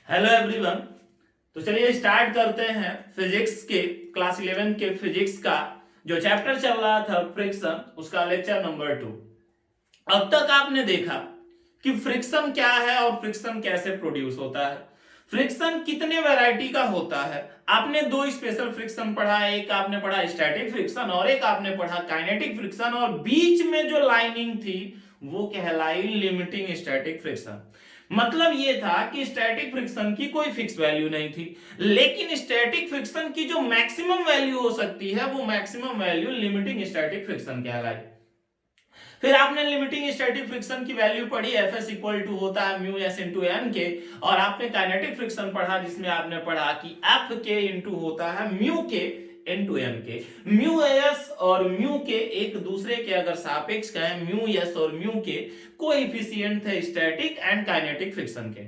Hello everyone. तो चलिए start करते हैं फिजिक्स के क्लास 11 के फिजिक्स का जो चैप्टर चल रहा था फ्रिक्शन, उसका लेक्चर नंबर 2। अब तक आपने देखा कि फ्रिक्शन क्या है और फ्रिक्शन कैसे प्रोड्यूस होता है, फ्रिक्शन कितने वैरायटी का होता है। आपने दो स्पेशल फ्रिक्शन पढ़ा, एक आपने पढ़ा स्टैटिक फ्रिक्शन और एक आपने पढ़ा काइनेटिक फ्रिक्शन, और बीच में जो लाइनिंग थी वो कहलाई लिमिटिंग स्टैटिक फ्रिक्शन। मतलब ये था कि स्टैटिक फ्रिक्शन की कोई फिक्स वैल्यू नहीं थी, लेकिन स्टैटिक फ्रिक्शन की जो मैक्सिमम वैल्यू हो सकती है वो maximum value limiting static friction कहलाई। फिर आपने लिमिटिंग स्टैटिक फ्रिक्शन की वैल्यू पढ़ी, एफ एस इक्वल टू होता है म्यू एस इंटू एन के, और आपने काइनेटिक फ्रिक्शन पढ़ा जिसमें आपने पढ़ा कि एफ के इंटू होता है म्यू के इंटू एन के। म्यू एस और म्यू के एक दूसरे के अगर सापेक्ष कहें, म्यू एस और म्यू के कोएफिशिएंट थे स्टैटिक एंड काइनेटिक फ्रिक्शन के।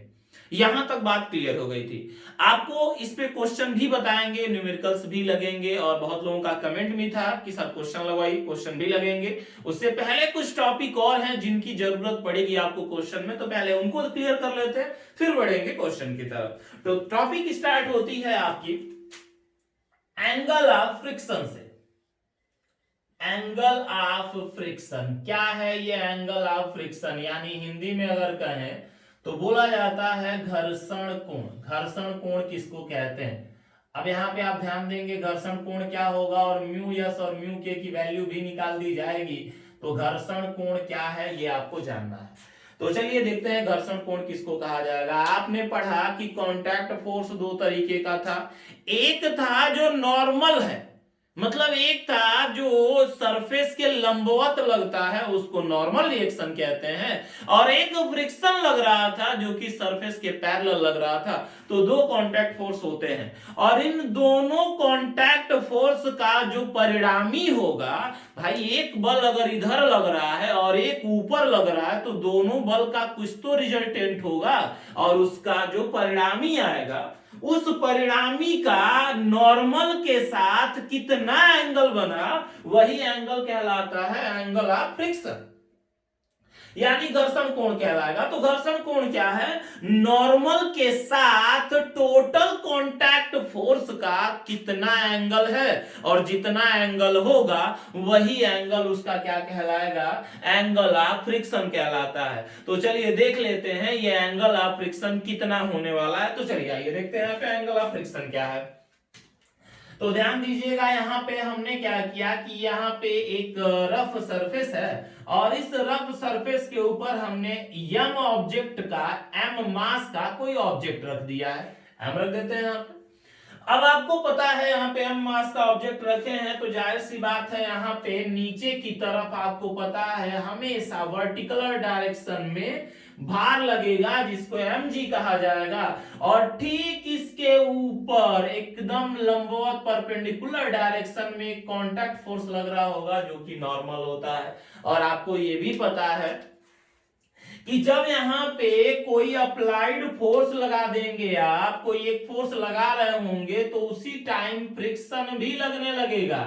यहां तक बात क्लियर हो गई थी। आपको इस पे क्वेश्चन भी बताएंगे, न्यूमेरिकल्स भी लगेंगे, और बहुत लोगों का कमेंट भी था कि सर क्वेश्चन लगवाइए, क्वेश्चन भी लगेंगे। उससे पहले कुछ टॉपिक और हैं जिनकी जरूरत पड़ेगी आपको क्वेश्चन में, तो पहले उनको क्लियर कर लेते हैं, फिर बढ़ेंगे क्वेश्चन की तरफ। तो टॉपिक स्टार्ट होती है आपकी एंगल ऑफ फ्रिक्शन से। एंगल ऑफ फ्रिक्शन क्या है? ये एंगल ऑफ फ्रिक्शन यानी हिंदी में अगर कहें तो बोला जाता है घर्षण कोण। घर्षण कोण किसको कहते हैं? अब यहां पे आप ध्यान देंगे घर्षण कोण क्या होगा, और म्यू एस और म्यू के की वैल्यू भी निकाल दी जाएगी। तो घर्षण कोण क्या है ये आपको जानना है। तो चलिए देखते हैं घर्षण कोण किसको कहा जाएगा। आपने पढ़ा कि कांटेक्ट फोर्स दो तरीके का था। एक था जो नॉर्मल है, मतलब एक था जो सरफेस के लंबवत लगता है, उसको नॉर्मल रिएक्शन कहते हैं, और एक फ्रिक्शन लग रहा था जो कि सरफेस के पैरेलल लग रहा था। तो दो कांटेक्ट फोर्स होते हैं, और इन दोनों कांटेक्ट फोर्स का जो परिणामी होगा, भाई एक बल अगर इधर लग रहा है और एक ऊपर लग रहा है तो दोनों बल का कुछ तो रिजल्टेंट होगा, और उसका जो परिणामी आएगा उस परिणामी का नॉर्मल के साथ कितना एंगल बना, वही एंगल कहलाता है एंगल ऑफ फ्रिक्शन, यानी घर्षण कोण कहलाएगा। तो घर्षण कोण क्या है? नॉर्मल के साथ टोटल कांटेक्ट फोर्स का कितना एंगल है, और जितना एंगल होगा वही एंगल उसका क्या कहलाएगा? एंगल ऑफ फ्रिक्शन कहलाता है। तो चलिए देख लेते हैं ये एंगल ऑफ फ्रिक्शन कितना होने वाला है। तो चलिए आइए देखते हैं यहाँ पे एंगल ऑफ फ्रिक्शन क्या है। तो ध्यान दीजिएगा यहाँ पे हमने क्या किया कि यहाँ पे एक रफ सरफेस है, और इस रफ सरफेस के ऊपर हमने m ऑब्जेक्ट का, m मास का कोई ऑब्जेक्ट रख दिया है। m रख देते हैं यहाँ पे। अब आपको पता है यहाँ पे m मास का ऑब्जेक्ट रखे हैं, तो जाहिर सी बात है यहाँ पे नीचे की तरफ आपको पता है हमेशा वर्टिकुलर डायरेक्शन में भार लगेगा जिसको mg कहा जाएगा, और ठीक इसके ऊपर एकदम लंबवत परपेंडिकुलर डायरेक्शन में कांटेक्ट फोर्स लग रहा होगा जो कि नॉर्मल होता है। और आपको ये भी पता है कि जब यहाँ पे कोई अप्लाइड फोर्स लगा देंगे, आप कोई एक फोर्स लगा रहे होंगे तो उसी टाइम फ्रिक्शन भी लगने लगेगा।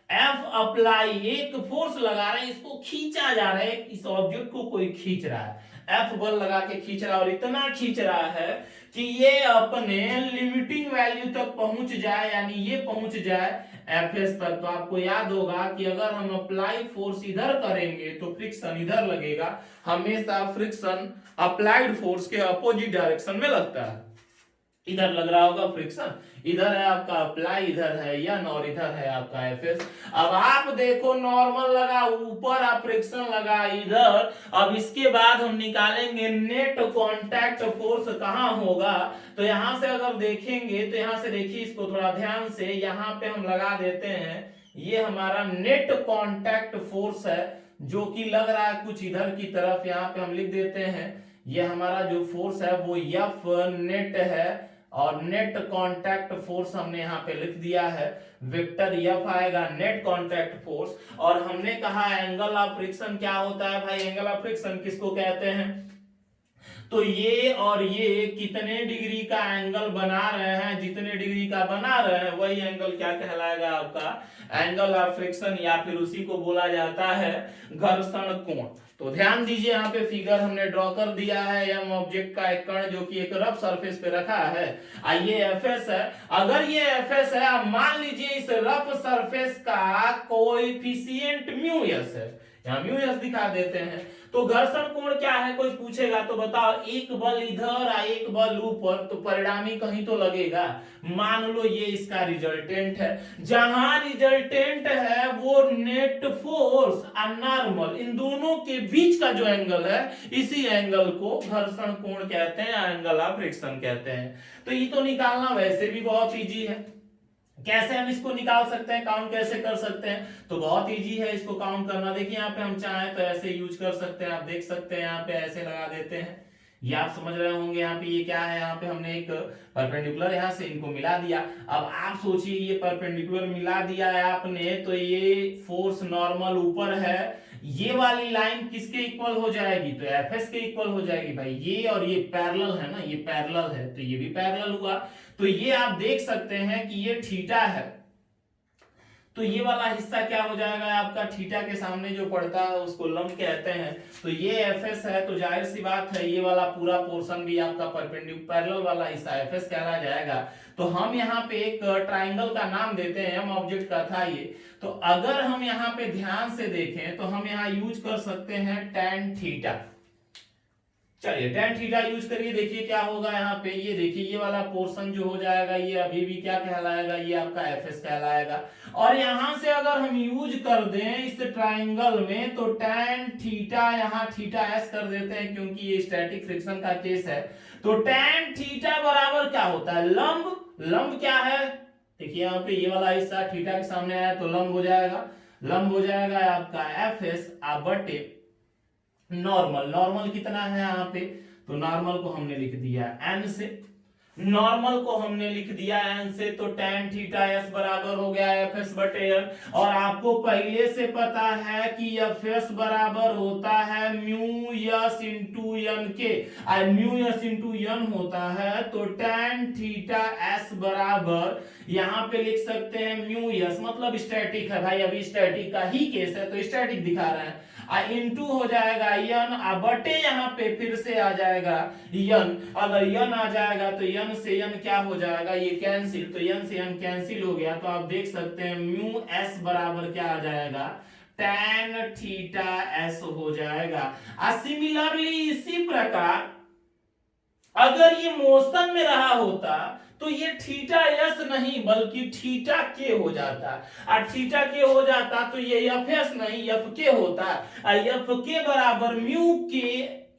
एफ अप्लाई, एक फोर्स लगा रहे हैं, इसको खींचा जा रहा है, इस ऑब्जेक्ट को कोई खींच रहा है, एफ बल लगा के खींच रहा है, और इतना खींच रहा है कि ये अपने लिमिटिंग वैल्यू तक पहुंच जाए, यानी ये पहुंच जाए एफ एस तक। तो आपको याद होगा कि अगर हम अप्लाई फोर्स इधर करेंगे तो फ्रिक्शन इधर लगेगा। हमेशा फ्रिक्शन अप्लाइड फोर्स के अपोजिट डायरेक्शन में लगता है। इधर लग रहा होगा फ्रिक्शन, इधर है आपका अप्लाई, इधर है यन, और इधर है आपका एफ एस। अब आप देखो नॉर्मल लगा ऊपर, आप फ्रिक्शन लगा इधर। अब इसके बाद हम निकालेंगे नेट कांटेक्ट फोर्स कहां होगा। तो यहां से अगर देखेंगे तो यहां से देखिए इसको थोड़ा ध्यान से, यहां पे हम लगा देते हैं, ये हमारा नेट कांटेक्ट फोर्स है जो कि लग रहा है कुछ इधर की तरफ। यहां पे हम लिख देते हैं ये हमारा जो फोर्स है वो एफ नेट है, और नेट कांटेक्ट फोर्स हमने यहाँ पे लिख दिया है, वेक्टर एफ आएगा नेट कांटेक्ट फोर्स। और हमने कहा एंगल ऑफ फ्रिक्शन क्या होता है भाई? एंगल ऑफ फ्रिक्शन किसको कहते हैं? तो ये और ये कितने डिग्री का एंगल बना रहे हैं, जितने डिग्री का बना रहे हैं वही एंगल क्या कहलाएगा? आपका एंगल ऑफ फ्रिक्शन, या फिर उसी को बोला जाता है घर्षण कोण। तो ध्यान दीजिए यहाँ पे फिगर हमने ड्रॉ कर दिया है, एम ऑब्जेक्ट का एक कण जो कि एक रफ सरफेस पे रखा है, ये एफएस है। अगर ये एफएस है, अब मान लीजिए इस रफ सरफेस का कोएफिशिएंट म्यू एस है, यहाँ म्यू एस दिखा देते हैं। तो घर्षण कोण क्या है, कोई पूछेगा तो बताओ, एक बल इधर और एक बल ऊपर, तो परिणामी कहीं तो लगेगा। मान लो ये इसका रिजल्टेंट है, जहां रिजल्टेंट है वो नेट फोर्स और नॉर्मल, इन दोनों के बीच का जो एंगल है, इसी एंगल को घर्षण कोण कहते हैं, एंगल ऑफ फ्रिक्शन कहते हैं। तो ये तो निकालना वैसे भी बहुत इजी है। कैसे हम इसको निकाल सकते हैं, काउंट कैसे कर सकते हैं, तो बहुत इजी है इसको काउंट करना। देखिए यहाँ पे हम चाहें तो ऐसे यूज कर सकते हैं, आप देख सकते हैं यहाँ पे ऐसे लगा देते हैं, ये आप समझ रहे होंगे। यहाँ पे ये क्या है, यहाँ पे हमने एक परपेंडिकुलर यहाँ से इनको मिला दिया। अब आप सोचिए ये परपेंडिकुलर मिला दिया है आपने, तो ये फोर्स नॉर्मल ऊपर है, ये वाली लाइन किसके इक्वल हो जाएगी, तो एफएस के इक्वल हो जाएगी भाई। ये और ये पैरेलल है ना, ये पैरेलल है तो ये भी पैरेलल हुआ। तो ये आप देख सकते हैं कि ये थीटा है, तो ये वाला हिस्सा क्या हो जाएगा आपका, थीटा के सामने जो पड़ता है उसको लंब कहते हैं। तो ये एफएस है, तो जाहिर सी बात है ये वाला पूरा पोर्शन भी आपका परपेंडिकुलर पैरेलल वाला हिस्सा एफएस कहला जाएगा। तो हम यहाँ पे एक ट्राइंगल का नाम देते हैं, एम ऑब्जेक्ट का था ये। तो अगर हम यहाँ पे ध्यान से देखें तो हम यहाँ यूज कर सकते हैं tan थीटा। चलिए tan थीटा यूज करिए, देखिए क्या होगा यहाँ पे, ये देखिए ये वाला पोर्शन जो हो जाएगा ये अभी भी क्या कहलाएगा, ये आपका एफएस कहलाएगा। और यहां से अगर हम यूज कर दें इस ट्राइंगल में तो tan थीटा, यहाँ थीटा एस कर देते हैं क्योंकि ये स्टैटिक फ्रिक्शन का केस है। तो tan थीटा बराबर क्या होता है, लंब। लंब क्या है, देखिए यहाँ पे ये वाला हिस्सा थीटा के सामने आया तो लंब हो जाएगा, लंब हो जाएगा आपका एफएस बटे नॉर्मल। नॉर्मल कितना है यहाँ पे, तो नॉर्मल को हमने लिख दिया n से, नॉर्मल को हमने लिख दिया n से, तो tan थीटा s बराबर हो गया fs बटे n। और आपको पहले से पता है कि fs बराबर होता है म्यू यस इंटू n के, म्यू यस इंटू n होता है। तो tan थीटा s बराबर यहाँ पे लिख सकते हैं म्यू यस, मतलब स्टैटिक है भाई, अभी स्टैटिक का ही केस है तो स्टैटिक दिखा रहे हैं, इंटू हो जाएगा यन, बटे यहाँ पे फिर से आ जाएगा यन। अगर यन आ जाएगा तो यन से यन क्या हो जाएगा, ये कैंसिल, तो यन से यन कैंसिल हो गया। तो आप देख सकते हैं म्यू एस बराबर क्या आ जाएगा, tan थीटा एस हो जाएगा। सिमिलरली इसी प्रकार अगर ये मोशन में रहा होता तो ये थीटा एस नहीं बल्कि थीटा के हो जाता, और थीटा के हो जाता तो ये एफ एस नहीं एफ के होता, एफ के बराबर म्यू के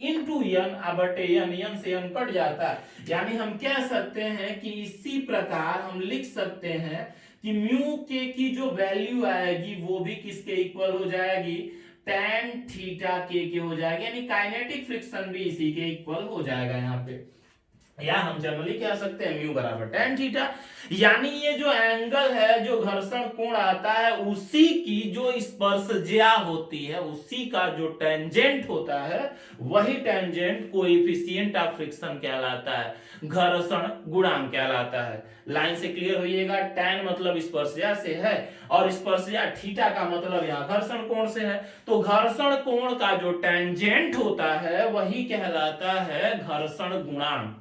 इंटू एन बटे एन, एन से एन कट जाता। यानी हम कह सकते हैं कि इसी प्रकार हम लिख सकते हैं कि म्यू के की जो वैल्यू आएगी वो भी किसके इक्वल हो जाएगी, tan थीटा के हो जाएगी, यानी काइनेटिक फ्रिक्शन भी इसी के इक्वल हो जाएगा यहाँ पे। या हम जनरली कह सकते हैं म्यू बराबर tan थीटा, यानी ये जो एंगल है, जो घर्षण कोण आता है, उसी की जो स्पर्शज्या होती है, उसी का जो टेंजेंट होता है, वही टेंजेंट कोएफिशिएंट ऑफ फ्रिक्शन कहलाता है, घर्षण गुणांक कहलाता है। लाइन से क्लियर होइएगा, tan मतलब स्पर्शज्या से है और स्पर्शज्या थीटा का मतलब यहाँ घर्षण कोण से है। तो घर्षण कोण का जो टेंजेंट होता है वही कहलाता है घर्षण गुणांक।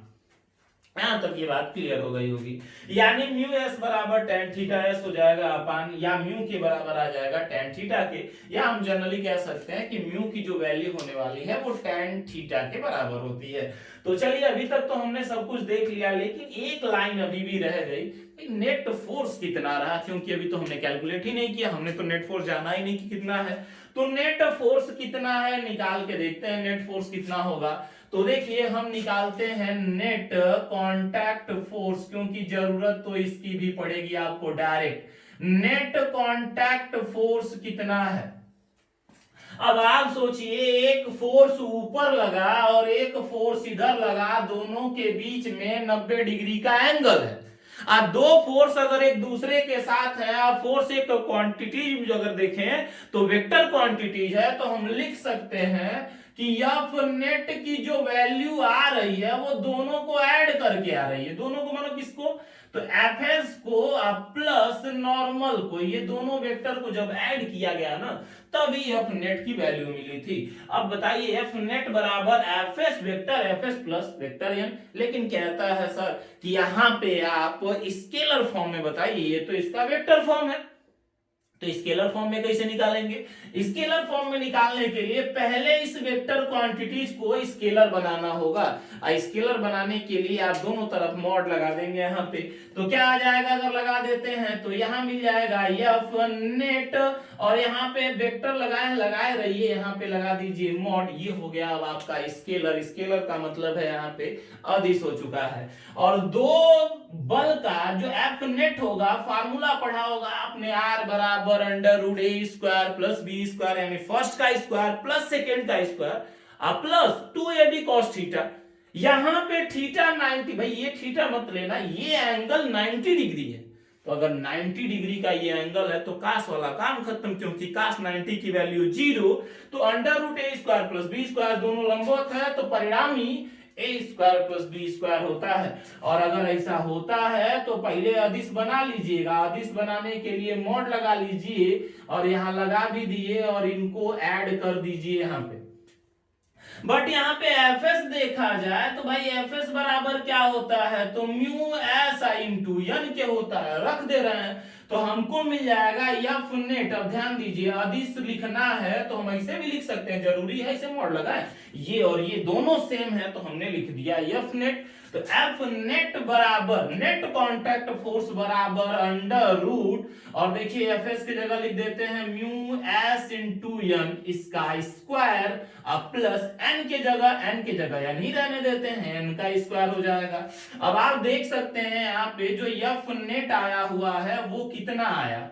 यहां तक ये बात क्लियर हो गई होगी। यानी म्यू एस बराबर tan थीटा एस हो जाएगा अपान, या म्यू के बराबर आ जाएगा tan थीटा के, या हम जनरली कह सकते हैं कि म्यू की जो वैल्यू होने वाली है वो tan थीटा के बराबर होती है। तो चलिए अभी तक तो हमने सब कुछ देख लिया, लेकिन एक लाइन अभी भी रह गई, नेट फोर्स कितना रहा, क्योंकि अभी तो हमने कैलकुलेट ही नहीं किया, हमने तो नेट फोर्स जाना ही नहीं कि कितना है। तो नेट फोर्स कितना है निकाल के देखते हैं, नेट फोर्स कितना होगा। तो देखिए हम निकालते हैं नेट कांटेक्ट फोर्स, क्योंकि जरूरत तो इसकी भी पड़ेगी आपको डायरेक्ट। नेट कांटेक्ट फोर्स कितना है, अब आप सोचिए एक फोर्स ऊपर लगा और एक फोर्स इधर लगा, दोनों के बीच में 90 डिग्री का एंगल है। अब दो फोर्स अगर एक दूसरे के साथ है, आप फोर्स एक क्वांटिटी अगर देखें तो वेक्टर क्वांटिटीज है, तो हम लिख सकते हैं कि एफ नेट की जो वैल्यू आ रही है वो दोनों को ऐड करके आ रही है, दोनों को मानो किसको, तो एफ एस को प्लस नॉर्मल को, ये दोनों वेक्टर को जब ऐड किया गया ना तभी एफ नेट की वैल्यू मिली थी। अब बताइए एफ नेट बराबर F S vector F S plus vector N, लेकिन कहता है सर कि यहां पे आप स्केलर फॉर्म में बताइए, ये तो इसका वेक्टर फॉर्म है, तो स्केलर फॉर्म में कैसे निकालेंगे? स्केलर फॉर्म में निकालने के लिए पहले इस वेक्टर क्वांटिटीज को स्केलर बनाना होगा। स्केलर बनाने के लिए आप दोनों तरफ मॉड लगा देंगे यहाँ पे, तो क्या आ जाएगा अगर लगा देते हैं तो यहाँ मिल जाएगा एफ नेट, और यहाँ पे वेक्टर लगाए रहिए, यहाँ पे लगा दीजिए मॉड, ये हो गया अब आपका स्केलर। स्केलर का मतलब है यहाँ पे अदिश हो चुका है। और दो बल का जो एफ नेट होगा, फार्मूला पढ़ा होगा आपने, आर बराबर अंडर रूट ए स्क्वायर प्लस बी स्क्वायर, यानी फर्स्ट का स्क्वायर प्लस सेकेंड का square plus 2ab cos theta. यहां पे थीटा 90, भाई ये थीटा मत लेना, ये एंगल 90 डिग्री है, तो अगर 90 डिग्री का ये एंगल है तो कास वाला काम खत्म, क्योंकि कास 90 की वैल्यू 0, तो अंडर रूट ए स्क्वायर प्लस बी स्क्वायर दोनों लंबवत है, तो परिणामी ए स्क्वायर प्लस बी स्क्वायर होता है। और अगर ऐसा होता है तो पहले अदिश बना लीजिएगा, अदिश बनाने के लिए मॉड लगा लीजिए और यहां लगा भी दिए और इनको ऐड कर दीजिए यहाँ पे। बट यहाँ पे एफ एस देखा जाए तो भाई एफ एस बराबर क्या होता है, तो mu S I into N के होता है, रख दे रहे हैं, तो हमको मिल जाएगा एफ नेट। अब ध्यान दीजिए अदिश लिखना है तो हम ऐसे भी लिख सकते हैं, जरूरी है ऐसे मॉड लगाएं, ये और ये दोनों सेम है तो हमने लिख दिया एफ नेट। तो एफ नेट बराबर नेट कांटेक्ट फोर्स बराबर अंडर रूट, और देखिए एफ एस की जगह लिख देते हैं म्यू एस इंटू एन इसका स्क्वायर प्लस एन के जगह यानी रहने देते हैं एन का स्क्वायर हो जाएगा। अब आप देख सकते हैं यहाँ पे जो एफ नेट आया हुआ है वो कितना आया,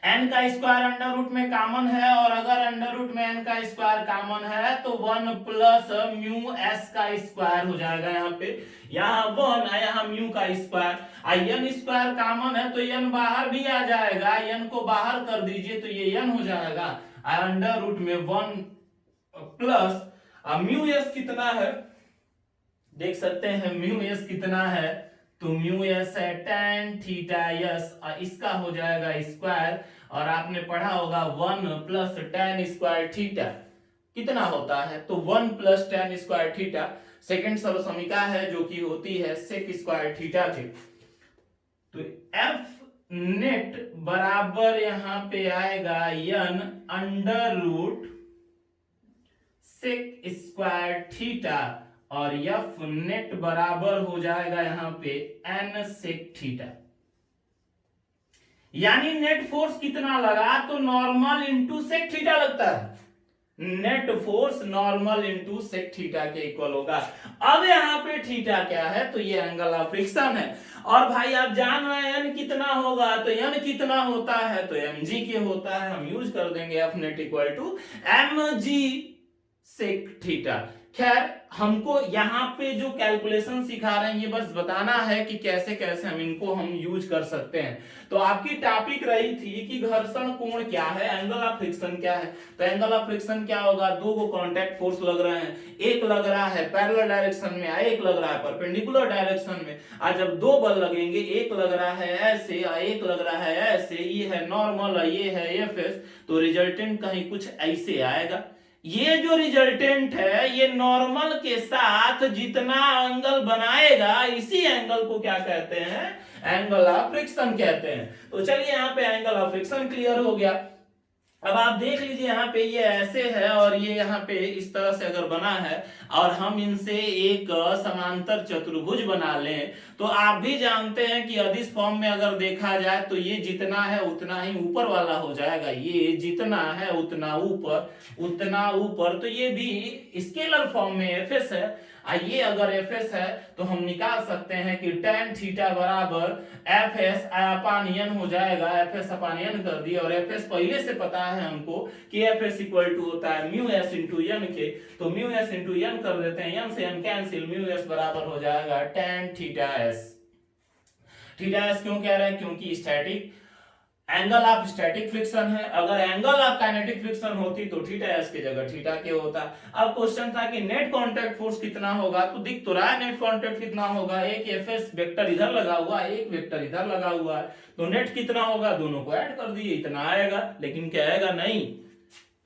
एन का स्क्वायर अंडर रूट में कॉमन है, और अगर अंडर रूट में एन का स्क्वायर कॉमन है तो 1 प्लस म्यू एस का स्क्वायर हो जाएगा। यहाँ पे यहाँ 1 है, यहाँ म्यू का स्क्वायर, एन स्क्वायर कॉमन है तो एन बाहर भी आ जाएगा, एन को बाहर कर दीजिए तो ये एन हो जाएगा, अंडर रूट में 1 प्लस म्यू एस कितना है देख सकते हैं, म्यू एस कितना है, तो म्यू एस है tan थीटा एस, इसका हो जाएगा स्क्वायर, और आपने पढ़ा होगा 1 प्लस tan स्क्वायर थीटा कितना होता है, तो 1 plus tan square theta secant सर्वसमीका है जो कि होती है sec स्क्वायर थीटा के। तो एफ नेट बराबर यहां पे आएगा n under root sec square theta, और एफ नेट बराबर हो जाएगा यहां पे n सेक थीटा, यानी नेट फोर्स कितना लगा, तो नॉर्मल इंटू सेक थीटा लगता है, net force normal into sec theta के इक्वल होगा। अब यहाँ पे थीटा क्या है, तो ये एंगल ऑफ फ्रिक्शन है, और भाई आप जान रहे हैं n कितना होगा, तो n कितना होता है, तो mg के होता है, हम यूज कर देंगे F net equal to mg sec theta. खैर हमको यहाँ पे जो कैलकुलेशन सिखा रहे हैं ये बस बताना है कि कैसे कैसे हम यूज कर सकते हैं। तो आपकी टॉपिक रही थी कि घर्षण कोण क्या है, एंगल ऑफ फ्रिक्शन क्या है, तो एंगल ऑफ फ्रिक्शन क्या होगा, दो को कांटेक्ट फोर्स लग रहे हैं, एक लग रहा है पैरेलल डायरेक्शन में, एक लग रहा है परपेंडिकुलर डायरेक्शन में। आज जब दो बल लगेंगे, एक लग रहा है ऐसे, एक लग रहा है ऐसे, ये है नॉर्मल, ये है एफ एस, तो रिजल्टेंट कहीं कुछ ऐसे आएगा। ये जो रिजल्टेंट है ये नॉर्मल के साथ जितना एंगल बनाएगा इसी एंगल को क्या कहते हैं, एंगल ऑफ फ्रिक्शन कहते हैं। तो चलिए यहाँ पे एंगल ऑफ फ्रिक्शन क्लियर हो गया। अब आप देख लीजिए यहाँ पे ये ऐसे है और ये यहाँ पे इस तरह से अगर बना है और हम इनसे एक समांतर चतुर्भुज बना लें, तो आप भी जानते हैं कि अदिश फॉर्म में अगर देखा जाए तो ये जितना है उतना ही ऊपर वाला हो जाएगा, ये जितना है उतना ऊपर, तो ये भी स्केलर फॉर्म में एफ एस है। ये अगर एफ एस है तो हम निकाल सकते हैं कि tan थीटा बराबर एफ एस अपान एन हो जाएगा, एफ एस अपान एन कर दिया, और एफ एस पहले से पता है हमको कि एफ एस इक्वल टू होता है म्यू एस इंटू एन के, तो म्यू एस इंटू एन कर देते हैं, एन से एन कैंसिल, म्यू एस बराबर हो जाएगा tan theta S. Theta S क्यों कह रहे हैं, क्योंकि static angle of static friction है, अगर एंगल ऑफ काइनेटिक फ्रिक्शन होती तो थीटा एस की जगह थीटा के होता। अब क्वेश्चन था कि नेट कांटेक्ट फोर्स कितना होगा, तो दिख तो रहा है नेट कांटेक्ट कितना होगा, एक एफएस वेक्टर इधर लगा हुआ है, एक वेक्टर इधर लगा हुआ है, तो नेट कितना होगा, दोनों को ऐड कर दिए इतना आएगा। लेकिन क्या आएगा, नहीं,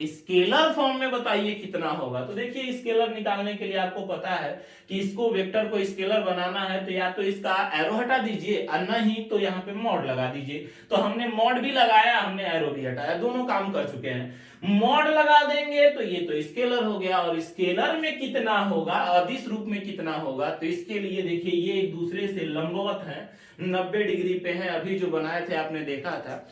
स्केलर फॉर्म में बताइए कितना होगा। तो देखिए स्केलर निकालने के लिए आपको पता है कि इसको वेक्टर को स्केलर बनाना है तो या तो इसका एरो हटा दीजिए और नहीं तो यहाँ पे मॉड लगा दीजिए। तो हमने मॉड भी लगाया, हमने एरो भी हटाया, दोनों काम कर चुके हैं। मॉड लगा देंगे तो ये तो स्केलर हो गया, और स्केलर में कितना होगा, अदिश रूप में कितना होगा, तो इसके लिए देखिए ये एक दूसरे से लंबवत है, 90 डिग्री पे है। अभी जो बनाए थे आपने देखा था,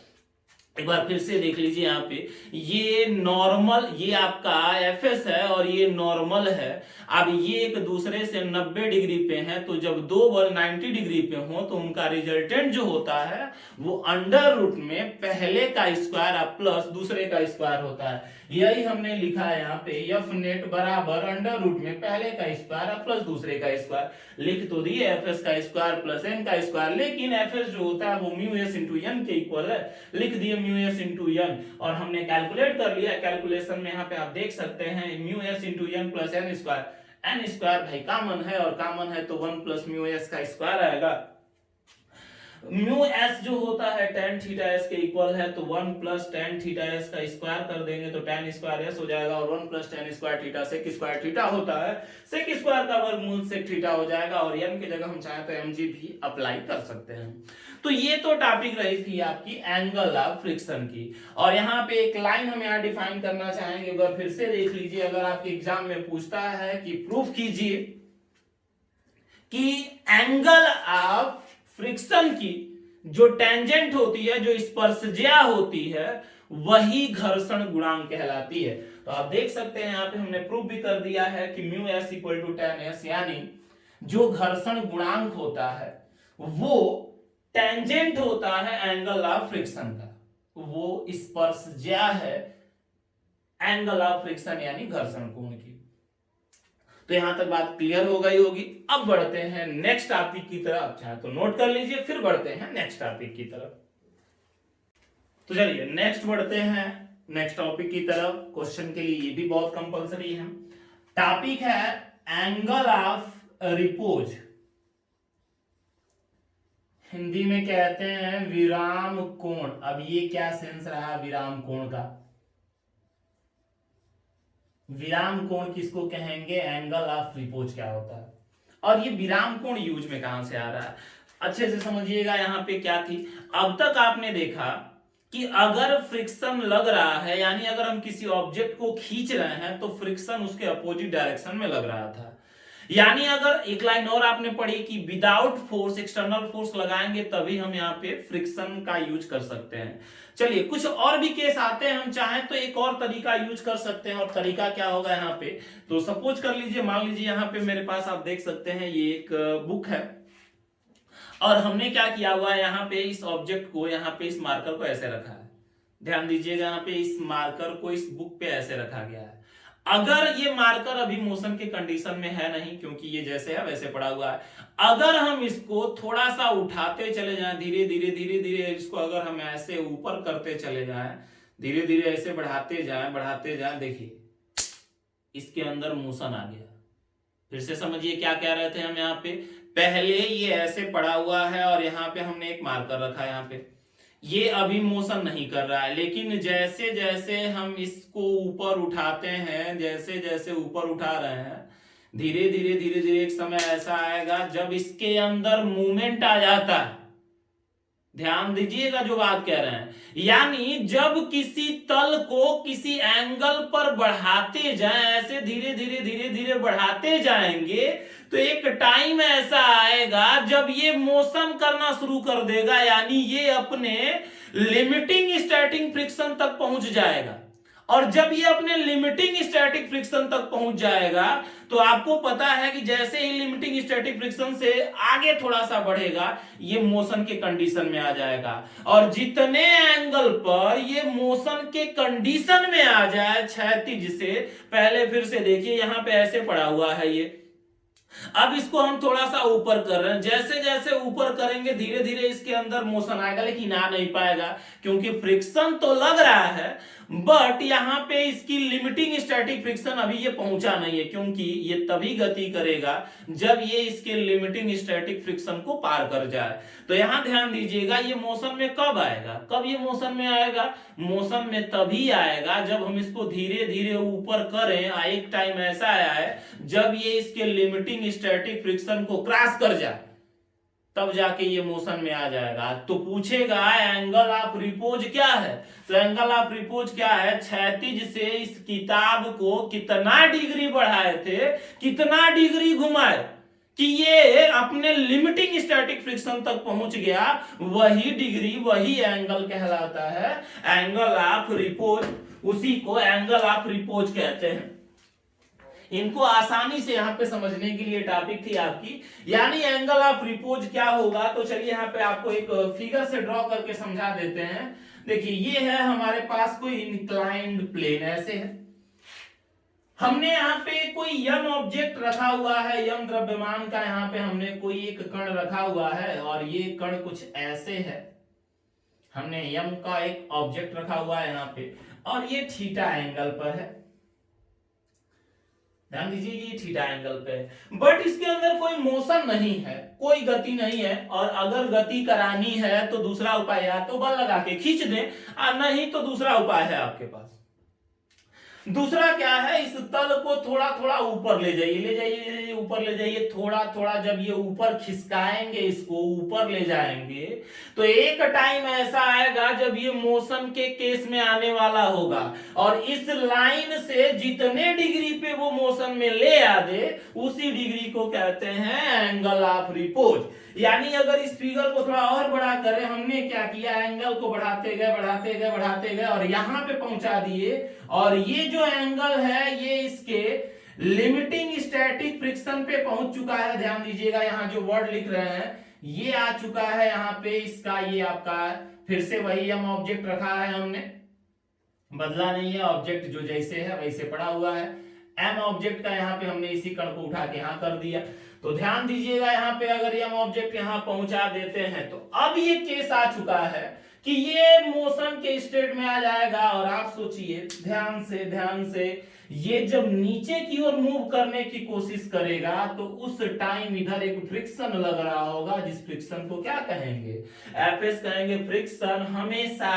एक बार फिर से देख लीजिए यहाँ पे, ये नॉर्मल, ये आपका एफएस है और ये नॉर्मल है। अब ये एक दूसरे से 90 डिग्री पे हैं, तो जब दो बल 90 डिग्री पे हो तो उनका रिजल्टेंट जो होता है वो अंडर रूट में पहले का स्क्वायर प्लस दूसरे का स्क्वायर होता है। यही हमने लिखा है यहाँ पे, एफ नेट बराबर अंडर रूट में पहले का स्क्वायर प्लस दूसरे का स्क्वायर। लिख तो दिए एफएस का स्क्वायर प्लस एन का स्क्वायर, लेकिन एफएस जो होता है वो म्यू एस इंटू एन के इक्वल है, लिख दिए म्यू एस इंटू एन, और हमने कैलकुलेट कर लिया। कैलकुलेशन में यहाँ पे आप देख सकते हैं mu S into N plus N square, N square भाई कॉमन है, और कॉमन है तो 1 प्लस म्यू एस का स्क्वायर आएगा। म्यू एस जो होता है tan थीटा एस के इक्वल है, तो 1 प्लस tan थीटा एस का स्क्वायर कर देंगे तो tan स्क्वायर एस हो जाएगा, और 1 plus tan square theta sec square theta होता है, सेक स्क्वायर का वर्गमूल सेक थीटा हो जाएगा, और n की जगह हम चाहे तो mg भी अप्लाई कर सकते हैं। तो ये तो टॉपिक रही थी आपकी एंगल ऑफ फ्रिक्शन की। और यहाँ पे एक लाइन हम यहाँ डिफाइन करना चाहेंगे, अगर फिर से देख लीजिए, अगर आपके एग्जाम में पूछता है कि प्रूफ कीजिए कि एंगल ऑफ फ्रिक्शन की जो टेंजेंट होती है, जो स्पर्शज्या होती है, वही घर्षण गुणांक कहलाती है। तो आप देख सकते हैं यहाँ पे हमने प्रूफ भी कर दिया है कि mu S equal to tan S, यानी जो घर्षण गुणांक होता है वो टेंजेंट होता है एंगल ऑफ फ्रिक्शन का, वो स्पर्शज्या है एंगल ऑफ फ्रिक्शन यानी घर्षण कोण की। तो यहां तक बात क्लियर हो गई होगी। अब बढ़ते हैं नेक्स्ट टॉपिक की तरफ, चाहे तो नोट कर लीजिए, फिर बढ़ते हैं नेक्स्ट टॉपिक की तरफ। तो चलिए नेक्स्ट बढ़ते हैं नेक्स्ट टॉपिक की तरफ। क्वेश्चन के लिए ये भी बहुत कंपलसरी है। टॉपिक है एंगल ऑफ रिपोज, हिंदी में कहते हैं विराम कोण। अब ये क्या सेंस रहा विराम कोण का, विराम कोण किसको कहेंगे, एंगल ऑफ रिपोज क्या होता है, और ये विराम कोण यूज में कहां से आ रहा है, अच्छे से समझिएगा। यहां पे क्या थी, अब तक आपने देखा कि अगर फ्रिक्शन लग रहा है, यानी अगर हम किसी ऑब्जेक्ट को खींच रहे हैं तो फ्रिक्शन उसके अपोजिट डायरेक्शन में लग रहा था। यानी अगर एक लाइन और आपने पढ़ी कि विदाउट फोर्स, एक्सटर्नल फोर्स लगाएंगे तभी हम यहाँ पे फ्रिक्शन का यूज कर सकते हैं। चलिए कुछ और भी केस आते हैं, हम चाहें तो एक और तरीका यूज कर सकते हैं, और तरीका क्या होगा यहाँ पे, तो सपोज कर लीजिए, मान लीजिए यहाँ पे मेरे पास आप देख सकते हैं ये एक बुक है, और हमने क्या किया हुआ है, यहाँ पे इस ऑब्जेक्ट को, यहाँ पे इस मार्कर को ऐसे रखा है, ध्यान दीजिएगा, यहाँ पे इस मार्कर को इस बुक पे ऐसे रखा गया है। अगर ये मार्कर अभी मोशन के कंडीशन में है नहीं, क्योंकि ये जैसे है वैसे पड़ा हुआ है, अगर हम इसको थोड़ा सा उठाते चले जाएं, धीरे धीरे धीरे धीरे इसको अगर हम ऐसे ऊपर करते चले जाएं, धीरे धीरे ऐसे बढ़ाते जाएं, देखिए इसके अंदर मोशन आ गया। फिर से समझिए क्या कह रहे थे हम, यहाँ पे पहले ये ऐसे पड़ा हुआ है और यहाँ पे हमने एक मार्कर रखा है, यहाँ पे ये अभी मोशन नहीं कर रहा है, लेकिन जैसे जैसे हम इसको ऊपर उठाते हैं, जैसे जैसे ऊपर उठा रहे हैं, धीरे धीरे धीरे धीरे एक समय ऐसा आएगा जब इसके अंदर मूवमेंट आ जाता है। ध्यान दीजिएगा जो बात कह रहे हैं, यानी जब किसी तल को किसी एंगल पर बढ़ाते जाएं, ऐसे धीरे धीरे धीरे धीरे बढ़ाते जाएंगे, तो एक टाइम ऐसा आएगा जब ये मोशन करना शुरू कर देगा, यानी ये अपने लिमिटिंग स्टैटिक फ्रिक्शन तक पहुंच जाएगा। और जब ये अपने लिमिटिंग स्टैटिक फ्रिक्शन तक पहुंच जाएगा, तो आपको पता है कि जैसे ही लिमिटिंग स्टैटिक फ्रिक्शन से आगे थोड़ा सा बढ़ेगा, ये मोशन के कंडीशन में आ जाएगा। और जितने एंगल पर ये मोशन के कंडीशन में आ जाए क्षैतिज से, पहले फिर से देखिए यहां पे ऐसे पड़ा हुआ है ये, अब इसको हम थोड़ा सा ऊपर कर रहे हैं, जैसे जैसे ऊपर करेंगे धीरे धीरे इसके अंदर मोशन आएगा, लेकिन आ नहीं पाएगा क्योंकि फ्रिक्शन तो लग रहा है, बट यहाँ पे इसकी लिमिटिंग स्टैटिक फ्रिक्शन अभी ये पहुंचा नहीं है, क्योंकि ये तभी गति करेगा जब ये इसके लिमिटिंग स्टैटिक फ्रिक्शन को पार कर जाए। तो यहां ध्यान दीजिएगा, ये मोशन में कब आएगा, कब ये मोशन में आएगा, मोशन में तभी आएगा जब हम इसको धीरे धीरे ऊपर करें। एक टाइम ऐसा आया है जब ये इसके लिमिटिंग स्टैटिक फ्रिक्शन को क्रॉस कर जाए, तब जाके ये मोशन में आ जाएगा। तो पूछेगा एंगल ऑफ रिपोज क्या है, तो एंगल ऑफ रिपोज क्या है, क्षैतिज से इस किताब को कितना डिग्री बढ़ाए थे, कितना डिग्री घुमाए कि ये अपने लिमिटिंग स्टैटिक फ्रिक्शन तक पहुंच गया, वही डिग्री वही एंगल कहलाता है एंगल ऑफ रिपोज। उसी को एंगल ऑफ रिपोज कहते हैं। इनको आसानी से यहां पे समझने के लिए टॉपिक थी आपकी, यानी एंगल ऑफ रिपोज क्या होगा। तो चलिए यहां पे आपको एक फिगर से ड्रॉ करके समझा देते हैं। देखिए ये है हमारे पास कोई इंक्लाइंड प्लेन ऐसे है, हमने यहाँ पे कोई यम ऑब्जेक्ट रखा हुआ है, यम द्रव्यमान का यहाँ पे हमने कोई एक कण रखा हुआ है और ये कण कुछ ऐसे है, हमने यम का एक ऑब्जेक्ट रखा हुआ है यहाँ पे और ये थीटा एंगल पर है। ध्यान दीजिए ये थीटा एंगल पे है, बट इसके अंदर कोई मोशन नहीं है, कोई गति नहीं है। और अगर गति करानी है तो दूसरा उपाय, या तो बल लगा के खींच दें, नहीं तो दूसरा उपाय है आपके पास। दूसरा क्या है, इस तल को थोड़ा थोड़ा ऊपर ले जाइए, ऊपर ले जाइए थोड़ा थोड़ा। जब ये ऊपर खिसकाएंगे, इसको ऊपर ले जाएंगे, तो एक टाइम ऐसा आएगा जब ये मोशन के केस में आने वाला होगा और इस लाइन से जितने डिग्री पे वो मोशन में ले आ दे, उसी डिग्री को कहते हैं एंगल ऑफ रिपोज। यानी अगर इस फिगर को थोड़ा और बड़ा करें, हमने क्या किया, एंगल को बढ़ाते गए बढ़ाते गए बढ़ाते गए और यहां पे पहुंचा दिए, और ये जो एंगल है ये इसके लिमिटिंग स्टैटिक फ्रिक्शन पे पहुंच चुका है। ध्यान दीजिएगा यहां जो वर्ड लिख रहे हैं ये आ चुका है यहाँ पे, इसका ये आपका फिर से वही हम ऑब्जेक्ट रखा है, हमने बदला नहीं है, ऑब्जेक्ट जो जैसे है वैसे पड़ा हुआ है। एम ऑब्जेक्ट का यहाँ पे हमने इसी कण को उठा के यहाँ कर दिया। तो ध्यान दीजिएगा यहाँ पे अगर एम ऑब्जेक्ट यहाँ पहुंचा देते हैं तो अब ये केस आ चुका है कि ये मोशन के स्टेट में आ जाएगा। और आप सोचिए ध्यान से ये जब नीचे की ओर मूव करने की कोशिश करेगा तो उस टाइम इधर एक फ्रिक्शन लग रहा होगा, जिस फ्रिक्शन को क्या कहेंगे, एफएस कहेंगे। फ्रिक्शन हमेशा